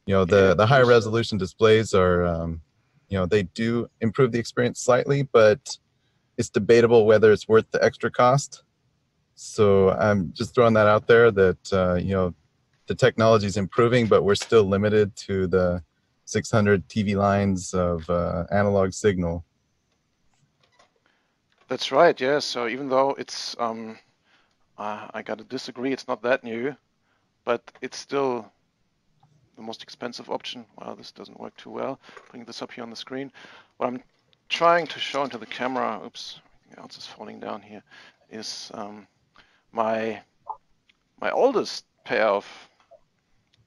The higher resolution displays are, they do improve the experience slightly, but it's debatable whether it's worth the extra cost. So I'm just throwing that out there that, the technology is improving, but we're still limited to the 600 TV lines of analog signal. That's right, yeah. So even though it's, I got to disagree, it's not that new, but it's still the most expensive option. Wow, this doesn't work too well. Putting this up here on the screen. What I'm trying to show into the camera, oops, everything else is falling down here, is my oldest pair of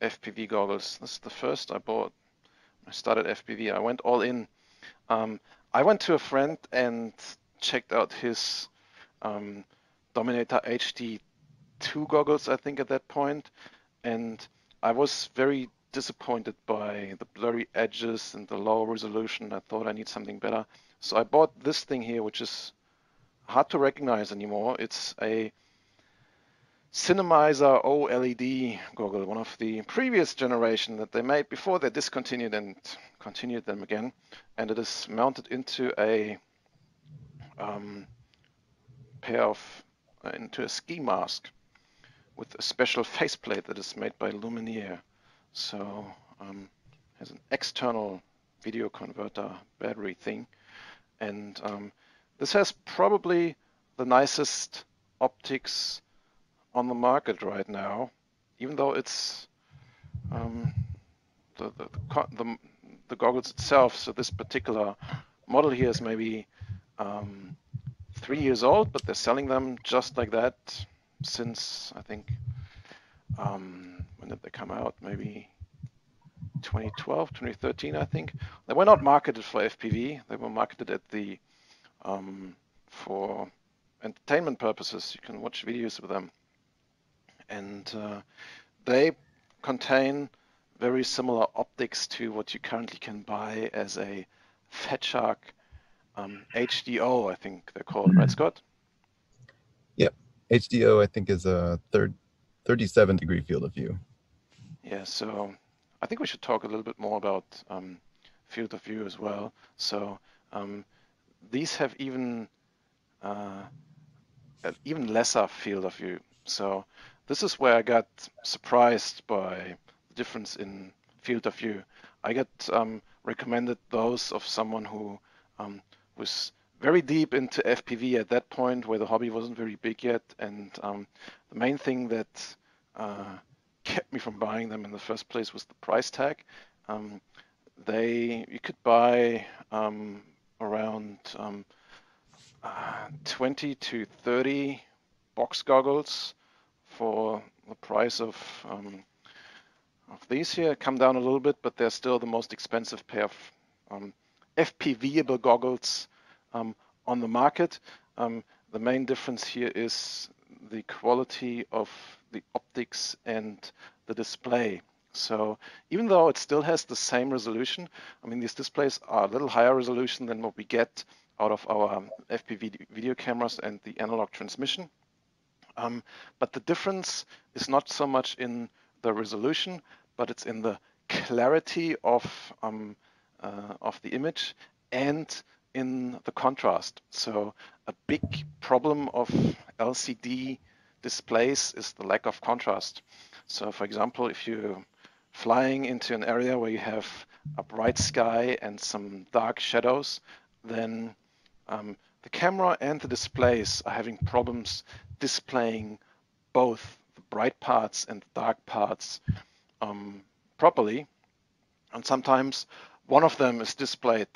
FPV goggles. This is the first I bought. I started FPV. I went all in. I went to a friend and checked out his Dominator HD2 goggles, I think, at that point, and I was very disappointed by the blurry edges and the low resolution. I thought I need something better. So I bought this thing here, which is hard to recognize anymore. It's a Cinemizer OLED goggle, one of the previous generation that they made before they discontinued and continued them again. And it is mounted into a into a ski mask with a special faceplate that is made by Lumineer. So has an external video converter battery thing, and this has probably the nicest optics on the market right now, even though it's the goggles itself. So this particular model here is maybe 3 years old, but they're selling them just like that since, I think, when did they come out? Maybe 2012, 2013, I think. They were not marketed for FPV. They were marketed at the for entertainment purposes. You can watch videos with them. And they contain very similar optics to what you currently can buy as a Fat Shark HDO, I think they're called, right, Scott? Yep. HDO, I think, is a 37-degree field of view. Yeah, so I think we should talk a little bit more about field of view as well. So these have even lesser field of view. So this is where I got surprised by the difference in field of view. I got recommended those of someone who was very deep into FPV at that point, where the hobby wasn't very big yet, and the main thing that kept me from buying them in the first place was the price tag. You could buy around 20 to 30 box goggles for the price of these here. Come down a little bit, but they're still the most expensive pair of FPV-able goggles on the market. The main difference here is the quality of the optics and the display. So even though it still has the same resolution, I mean, these displays are a little higher resolution than what we get out of our FPV video cameras and the analog transmission. But the difference is not so much in the resolution, but it's in the clarity of the image and in the contrast. So a big problem of LCD displays is the lack of contrast. So for example, if you're flying into an area where you have a bright sky and some dark shadows, then the camera and the displays are having problems displaying both the bright parts and the dark parts properly. And sometimes one of them is displayed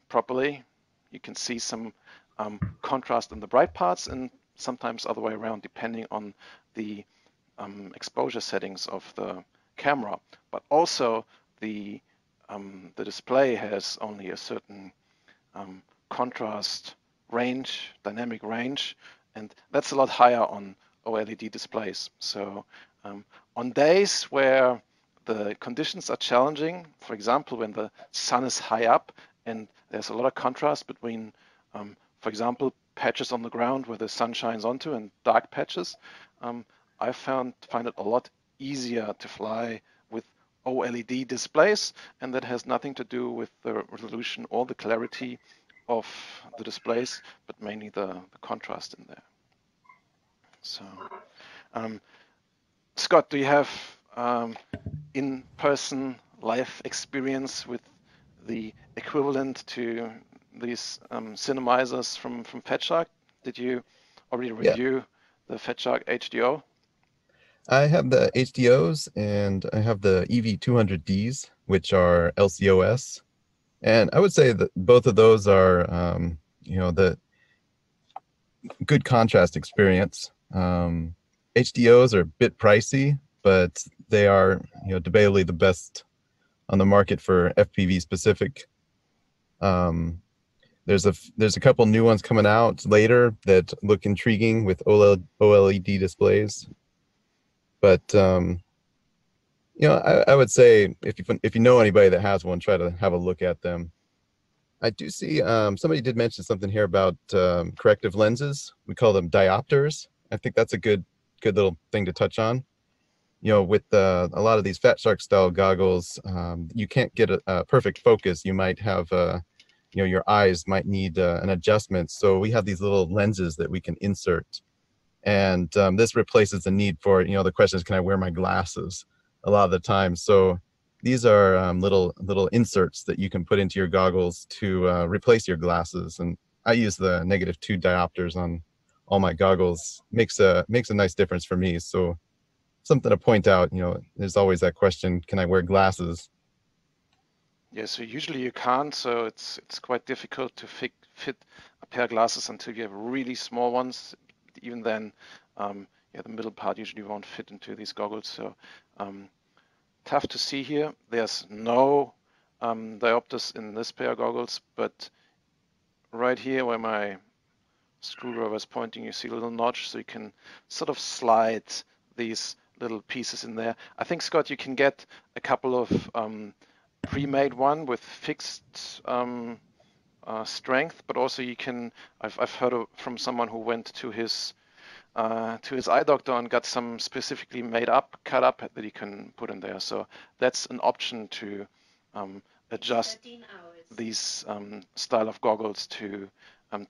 properly. You can see some contrast in the bright parts, and sometimes other way around, depending on the exposure settings of the camera. But also the display has only a certain contrast range, dynamic range, and that's a lot higher on OLED displays. So on days where the conditions are challenging, for example, when the sun is high up and there's a lot of contrast between, for example, patches on the ground where the sun shines onto and dark patches, I find it a lot easier to fly with OLED displays, and that has nothing to do with the resolution or the clarity of the displays, but mainly the contrast in there. So, Scott, do you have in-person live experience with the equivalent to these cinemizers from FatShark? Did you already review the FatShark HDO? I have the HDOs and I have the EV200Ds, which are LCOS. And I would say that both of those are, the good contrast experience. HDOs are a bit pricey, but they are, debatably the best on the market for FPV specific. There's a couple new ones coming out later that look intriguing with OLED displays. But I would say if you know anybody that has one, try to have a look at them. I do see somebody did mention something here about corrective lenses. We call them diopters. I think that's a good little thing to touch on. With a lot of these FatShark style goggles, you can't get a perfect focus. You might have your eyes might need an adjustment. So we have these little lenses that we can insert. And this replaces the need for, the question is, can I wear my glasses a lot of the time? So these are little inserts that you can put into your goggles to replace your glasses. And I use the -2 diopters on all my goggles. Makes a nice difference for me. So something to point out, there's always that question, can I wear glasses? Yeah, so usually you can't, so it's quite difficult to fit a pair of glasses until you have really small ones. Even then, the middle part usually won't fit into these goggles. So tough to see here. There's no diopters in this pair of goggles, but right here where my screwdriver is pointing, you see a little notch, so you can sort of slide these little pieces in there. I think, Scott, you can get a couple of pre-made one with fixed strength, but also you can. I've heard from someone who went to his eye doctor and got some specifically cut up that he can put in there. So that's an option to adjust these style of goggles to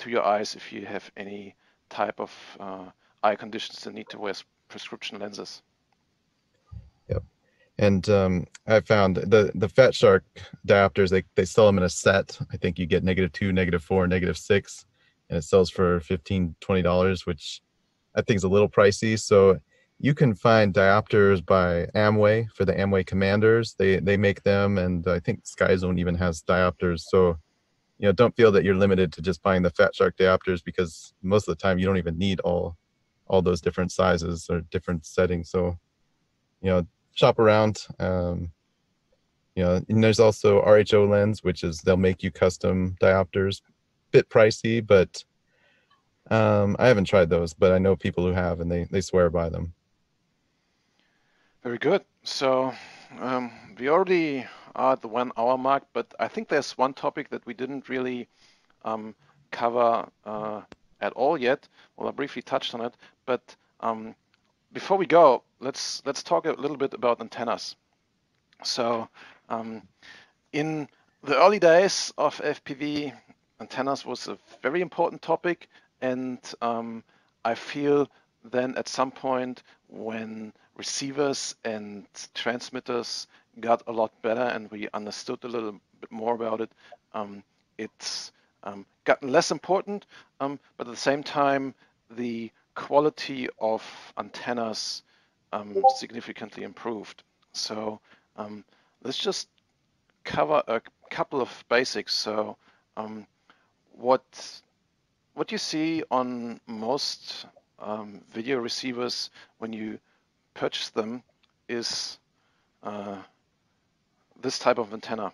your eyes if you have any type of eye conditions that need to wear prescription lenses. Yep. And I found the FatShark diopters, they sell them in a set. I think you get -2, -4, -6, and it sells for $15, $20, which I think is a little pricey. So you can find diopters by Amway for the Amway Commanders. They make them, and I think SkyZone even has diopters. So don't feel that you're limited to just buying the FatShark diopters, because most of the time you don't even need all those different sizes or different settings. So shop around. And there's also RHO Lens, which is they'll make you custom diopters. Bit pricey, but I haven't tried those, but I know people who have, and they swear by them. Very good. So we already are at the 1 hour mark, but I think there's one topic that we didn't really cover at all yet. Well, I briefly touched on it, but before we go, let's talk a little bit about antennas. So in the early days of FPV, antennas was a very important topic, and I feel then at some point when receivers and transmitters got a lot better and we understood a little bit more about it, it's gotten less important, but at the same time, the quality of antennas significantly improved. So let's just cover a couple of basics. So what you see on most video receivers when you purchase them is this type of antenna.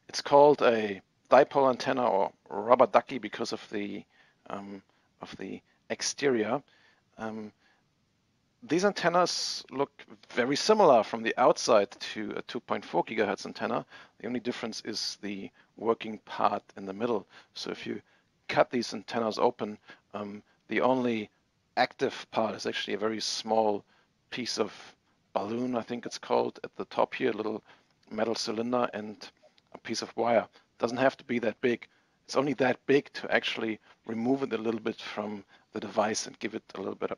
It's called a dipole antenna or rubber ducky because of the exterior. These antennas look very similar from the outside to a 2.4 gigahertz antenna. The only difference is the working part in the middle. So if you cut these antennas open, the only active part is actually a very small piece of balloon, I think it's called, at the top here, a little metal cylinder and a piece of wire. It doesn't have to be that big. It's only that big to actually remove it a little bit from the device and give it a little bit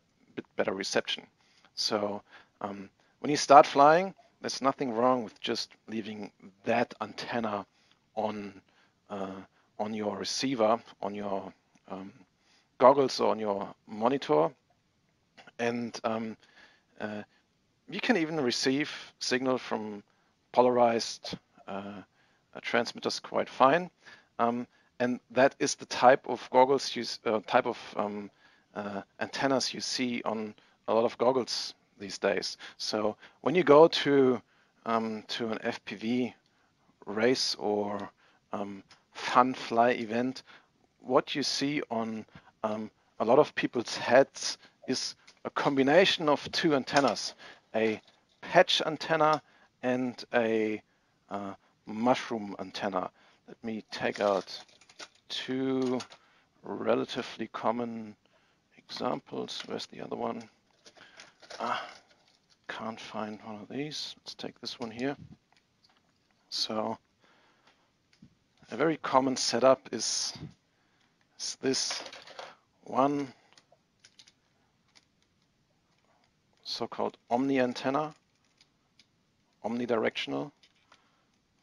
better reception. So when you start flying, there's nothing wrong with just leaving that antenna on your receiver, on your goggles or on your monitor, and you can even receive signal from polarized transmitters quite fine, and that is the type of goggles antennas you see on a lot of goggles these days. So when you go to an FPV race or fun fly event, what you see on a lot of people's heads is a combination of two antennas, a patch antenna and a mushroom antenna. Let me take out two relatively common examples. Where's the other one? Can't find one of these. Let's take this one here. So a very common setup is this one so-called omni antenna, omnidirectional,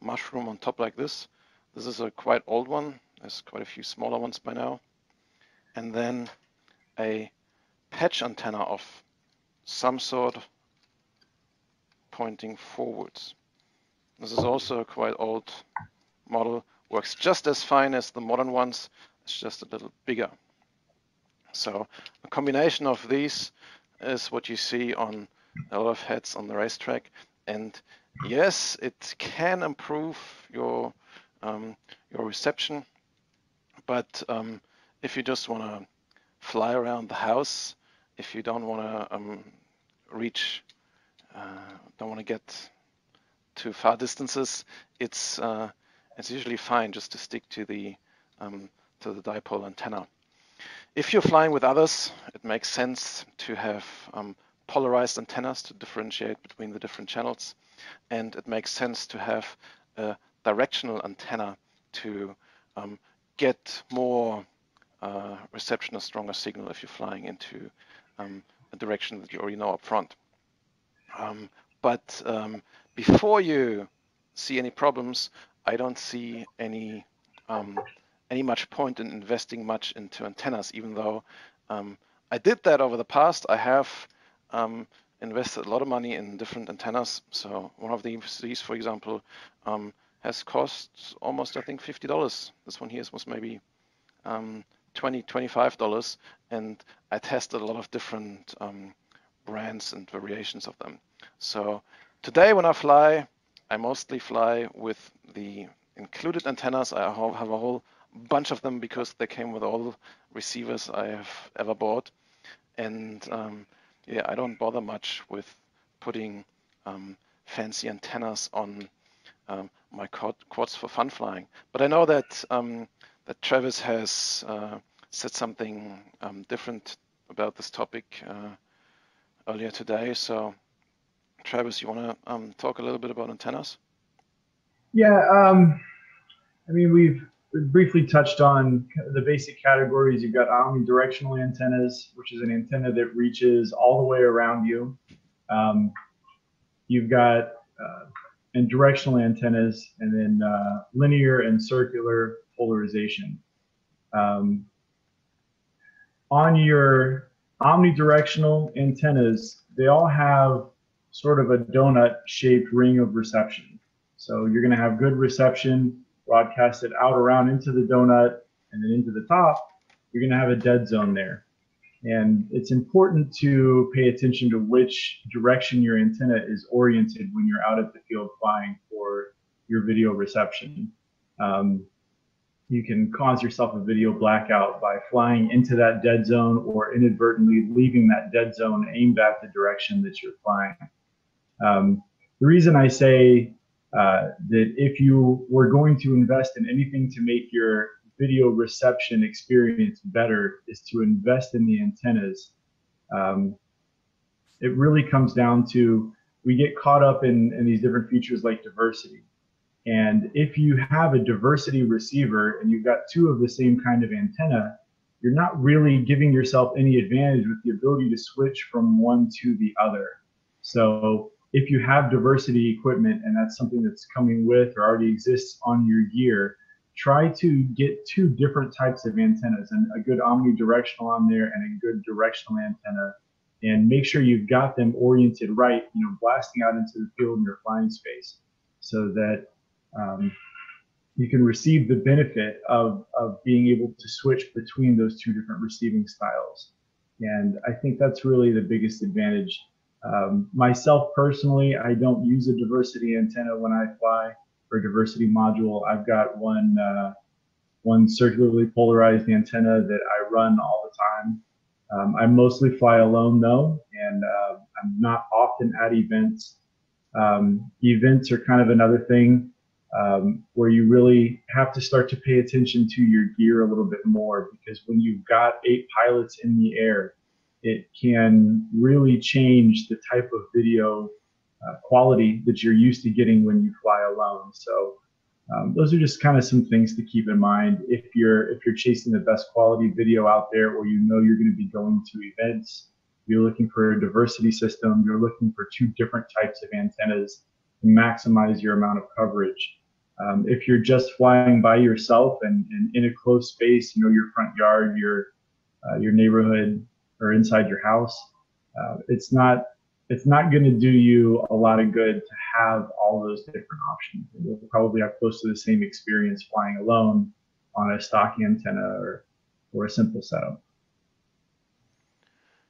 mushroom on top like this. This is a quite old one. There's quite a few smaller ones by now. And then a patch antenna of some sort pointing forwards. This is also a quite old model, works just as fine as the modern ones, it's just a little bigger. So a combination of these is what you see on a lot of heads on the racetrack, and yes, it can improve your reception, but if you just want to fly around the house, if you don't want to reach, don't want to get too far distances, it's usually fine just to stick to the dipole antenna. If you're flying with others, it makes sense to have polarized antennas to differentiate between the different channels, and it makes sense to have a directional antenna to get more reception, a stronger signal if you're flying into a direction that you already know up front. But before you see any problems, I don't see any much point in investing much into antennas, even though I did that over the past. I have invested a lot of money in different antennas. So one of these, for example, has cost almost, I think, $50. This one here was maybe $20, $25, and I tested a lot of different brands and variations of them. So today when I fly, I mostly fly with the included antennas. I have a whole bunch of them because they came with all receivers I have ever bought, and yeah, I don't bother much with putting fancy antennas on my quads for fun flying. But I know that that Travis has said something different about this topic earlier today. So, Travis, you want to talk a little bit about antennas? Yeah, I mean, we've briefly touched on the basic categories. You've got omnidirectional antennas, which is an antenna that reaches all the way around you. You've got and directional antennas, and then linear and circular polarization. On your omnidirectional antennas, they all have sort of a donut-shaped ring of reception. So you're going to have good reception broadcasted out around into the donut and then into the top. You're going to have a dead zone there. And it's important to pay attention to which direction your antenna is oriented when you're out at the field flying for your video reception. You can cause yourself a video blackout by flying into that dead zone or inadvertently leaving that dead zone aimed at the direction that you're flying. The reason I say that if you were going to invest in anything to make your video reception experience better is to invest in the antennas. It really comes down to, we get caught up in these different features like diversity. And if you have a diversity receiver and you've got two of the same kind of antenna, you're not really giving yourself any advantage with the ability to switch from one to the other. So if you have diversity equipment and that's something that's coming with or already exists on your gear, try to get two different types of antennas, and a good omnidirectional on there and a good directional antenna, and make sure you've got them oriented right, blasting out into the field in your flying space, so that you can receive the benefit of being able to switch between those two different receiving styles. And I think that's really the biggest advantage. Myself personally, I don't use a diversity antenna when I fly, or a diversity module. I've got one circularly polarized antenna that I run all the time. I mostly fly alone though, and I'm not often at events. Events are kind of another thing where you really have to start to pay attention to your gear a little bit more, because when you've got 8 pilots in the air, it can really change the type of video quality that you're used to getting when you fly alone. So those are just kind of some things to keep in mind if you're chasing the best quality video out there, or you're going to be going to events. You're looking for a diversity system. You're looking for 2 different types of antennas to maximize your amount of coverage. If you're just flying by yourself and in a closed space, your front yard, your neighborhood, or inside your house, it's not going to do you a lot of good to have all those different options. You'll probably have close to the same experience flying alone on a stock antenna or a simple setup.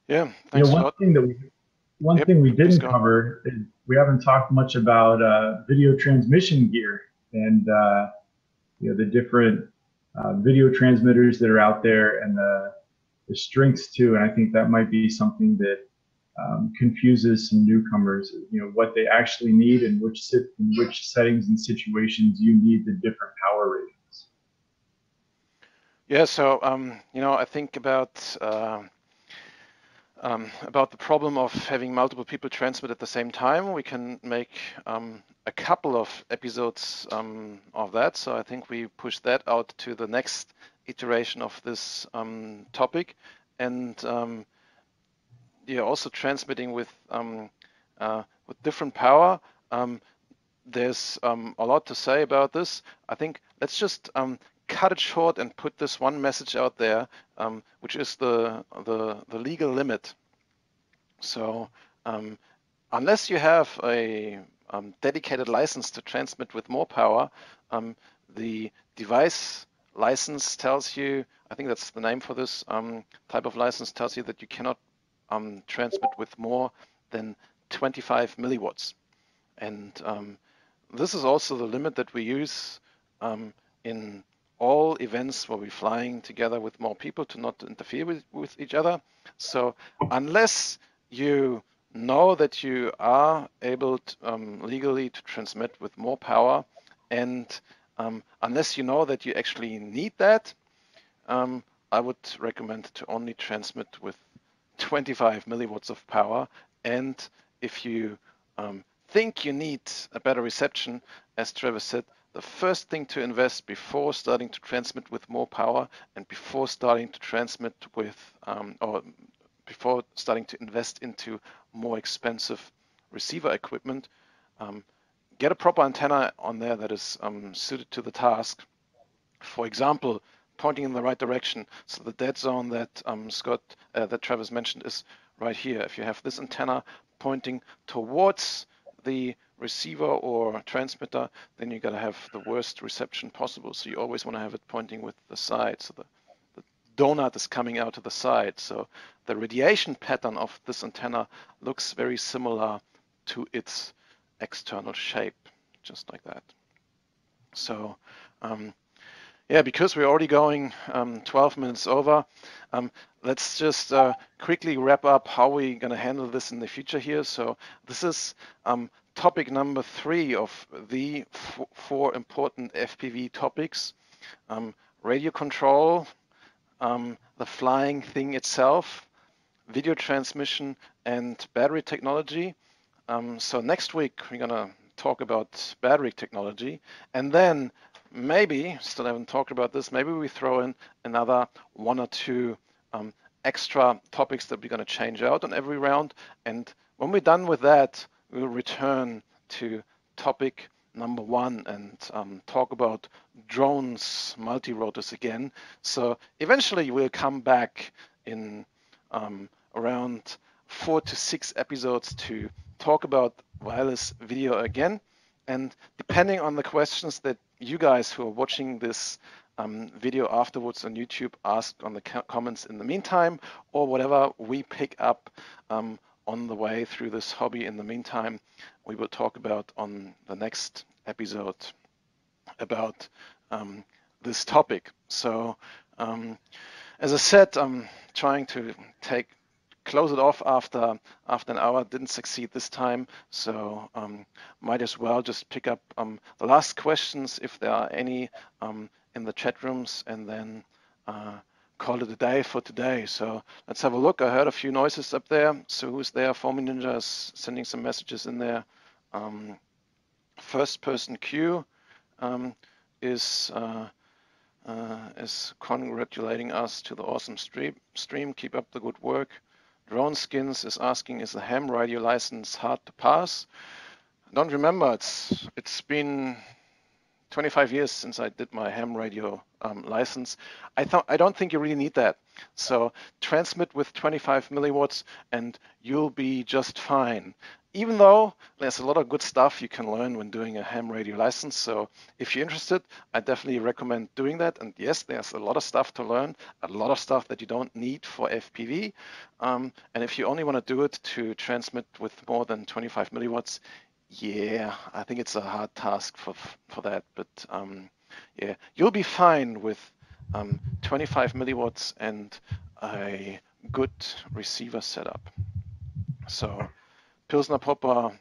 Yeah, thanks a lot. One thing we didn't cover is we haven't talked much about video transmission gear and the different video transmitters that are out there, and the strengths too. And I think that might be something that confuses some newcomers, what they actually need and which settings and situations you need the different power ratings. Yeah, so I think about the problem of having multiple people transmit at the same time. We can make a couple of episodes of that. So I think we push that out to the next iteration of this topic. And also transmitting with different power. There's a lot to say about this. I think let's just cut it short and put this one message out there, which is the legal limit. So unless you have a dedicated license to transmit with more power, the device license tells you, I think that's the name for this type of license, tells you that you cannot transmit with more than 25 milliwatts. And this is also the limit that we use in all events where we're flying together with more people to not interfere with each other. So unless you know that you are able to, legally to transmit with more power, and unless you know that you actually need that, I would recommend to only transmit with 25 milliwatts of power. And if you think you need a better reception, as Travis said, the first thing to invest before starting to transmit with more power and before starting to transmit with, or before starting to invest into more expensive receiver equipment, get a proper antenna on there that is suited to the task. For example, pointing in the right direction. So the dead zone that that Travis mentioned is right here. If you have this antenna pointing towards the receiver or transmitter, then you're going to have the worst reception possible. So you always want to have it pointing with the side. So the donut is coming out to the side. So the radiation pattern of this antenna looks very similar to its external shape, just like that. So yeah, because we're already going 12 minutes over, let's just quickly wrap up how we're going to handle this in the future here. So this is topic number 3 of the 4 important FPV topics. Radio control, the flying thing itself, video transmission, and battery technology. So next week, we're going to talk about battery technology, and then maybe, still haven't talked about this, maybe we throw in another 1 or 2 extra topics that we're going to change out on every round. And when we're done with that, we'll return to topic number 1 and talk about drones, multi-rotors again. So eventually we'll come back in around 4 to 6 episodes to talk about wireless video again. And depending on the questions that you guys who are watching this video afterwards on YouTube ask on the comments in the meantime, or whatever we pick up on the way through this hobby in the meantime, we will talk about on the next episode about this topic. So as I said, I'm trying to close it off after an hour. Didn't succeed this time, so might as well just pick up the last questions if there are any in the chat rooms, and then call it a day for today. So let's have a look. I heard a few noises up there. So who's there? Foamy Ninja is sending some messages in there. First person Q is congratulating us to the awesome stream. Keep up the good work. Drone Skins is asking, is the ham radio license hard to pass? I don't remember. It's been 25 years since I did my ham radio license. I don't think you really need that. So transmit with 25 milliwatts and you'll be just fine. Even though there's a lot of good stuff you can learn when doing a ham radio license. So if you're interested, I definitely recommend doing that. And yes, there's a lot of stuff to learn, a lot of stuff that you don't need for FPV. And if you only want to do it to transmit with more than 25 milliwatts, yeah, I think it's a hard task for that. But yeah, you'll be fine with 25 milliwatts and a good receiver setup. So Pilsner Popper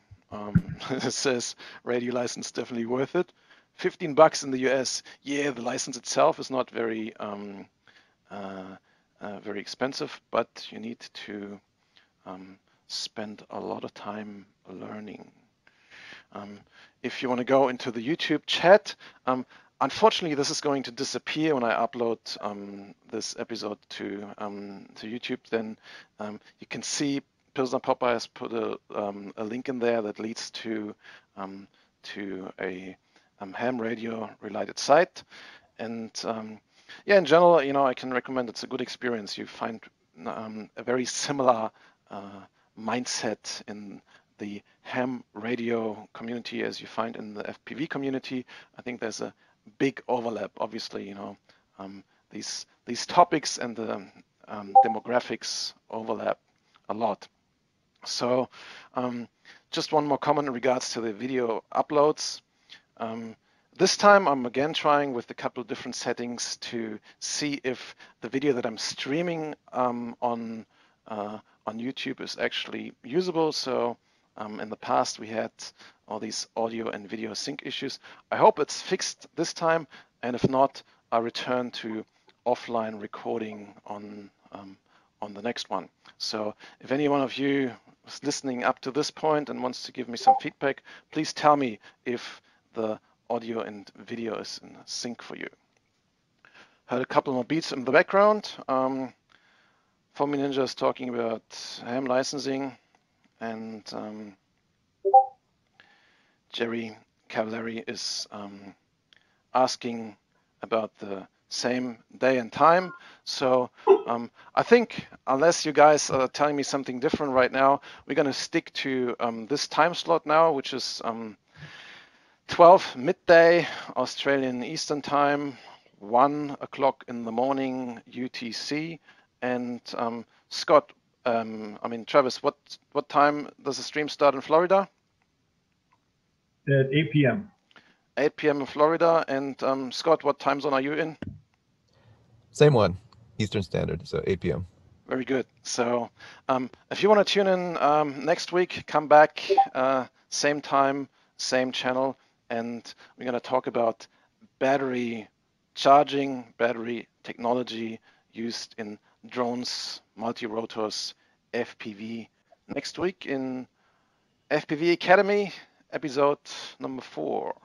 says radio license definitely worth it. $15 in the US. Yeah, the license itself is not very very expensive, but you need to spend a lot of time learning. If you want to go into the YouTube chat, unfortunately, this is going to disappear when I upload this episode to YouTube. Then you can see Pilsner Popper has put a link in there that leads to a ham radio related site. And yeah, in general, I can recommend it's a good experience. You find a very similar mindset in the ham radio community as you find in the FPV community. I think there's a big overlap. Obviously, these topics and the demographics overlap a lot. So just one more comment in regards to the video uploads. This time I'm again trying with a couple of different settings to see if the video that I'm streaming on on YouTube is actually usable. So in the past we had all these audio and video sync issues. I hope it's fixed this time, and if not, I'll return to offline recording on the next one. So if any one of you is listening up to this point and wants to give me some feedback, please tell me if the audio and video is in sync for you. Heard a couple more beats in the background. Foamy Ninja is talking about ham licensing, and Jerry Cavallari is asking about the same day and time. So I think unless you guys are telling me something different right now, we're going to stick to this time slot now, which is 12 midday Australian Eastern Time, 1 o'clock in the morning UTC. And Scott, Travis, what time does the stream start in Florida? At 8 p.m. 8 p.m. in Florida. And Scott, what time zone are you in? Same one, Eastern Standard, so 8 p.m. Very good. So if you want to tune in next week, come back, same time, same channel, and we're going to talk about battery charging, battery technology used in drones, multi-rotors, FPV next week in FPV Academy, episode number 4.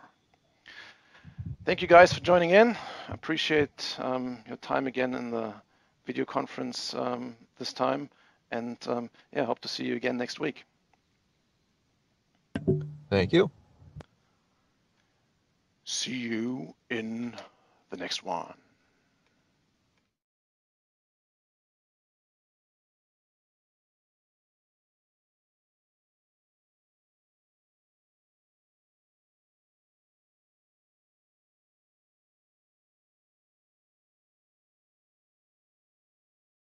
Thank you guys for joining in. I appreciate your time again in the video conference this time, and hope to see you again next week. Thank you. See you in the next one.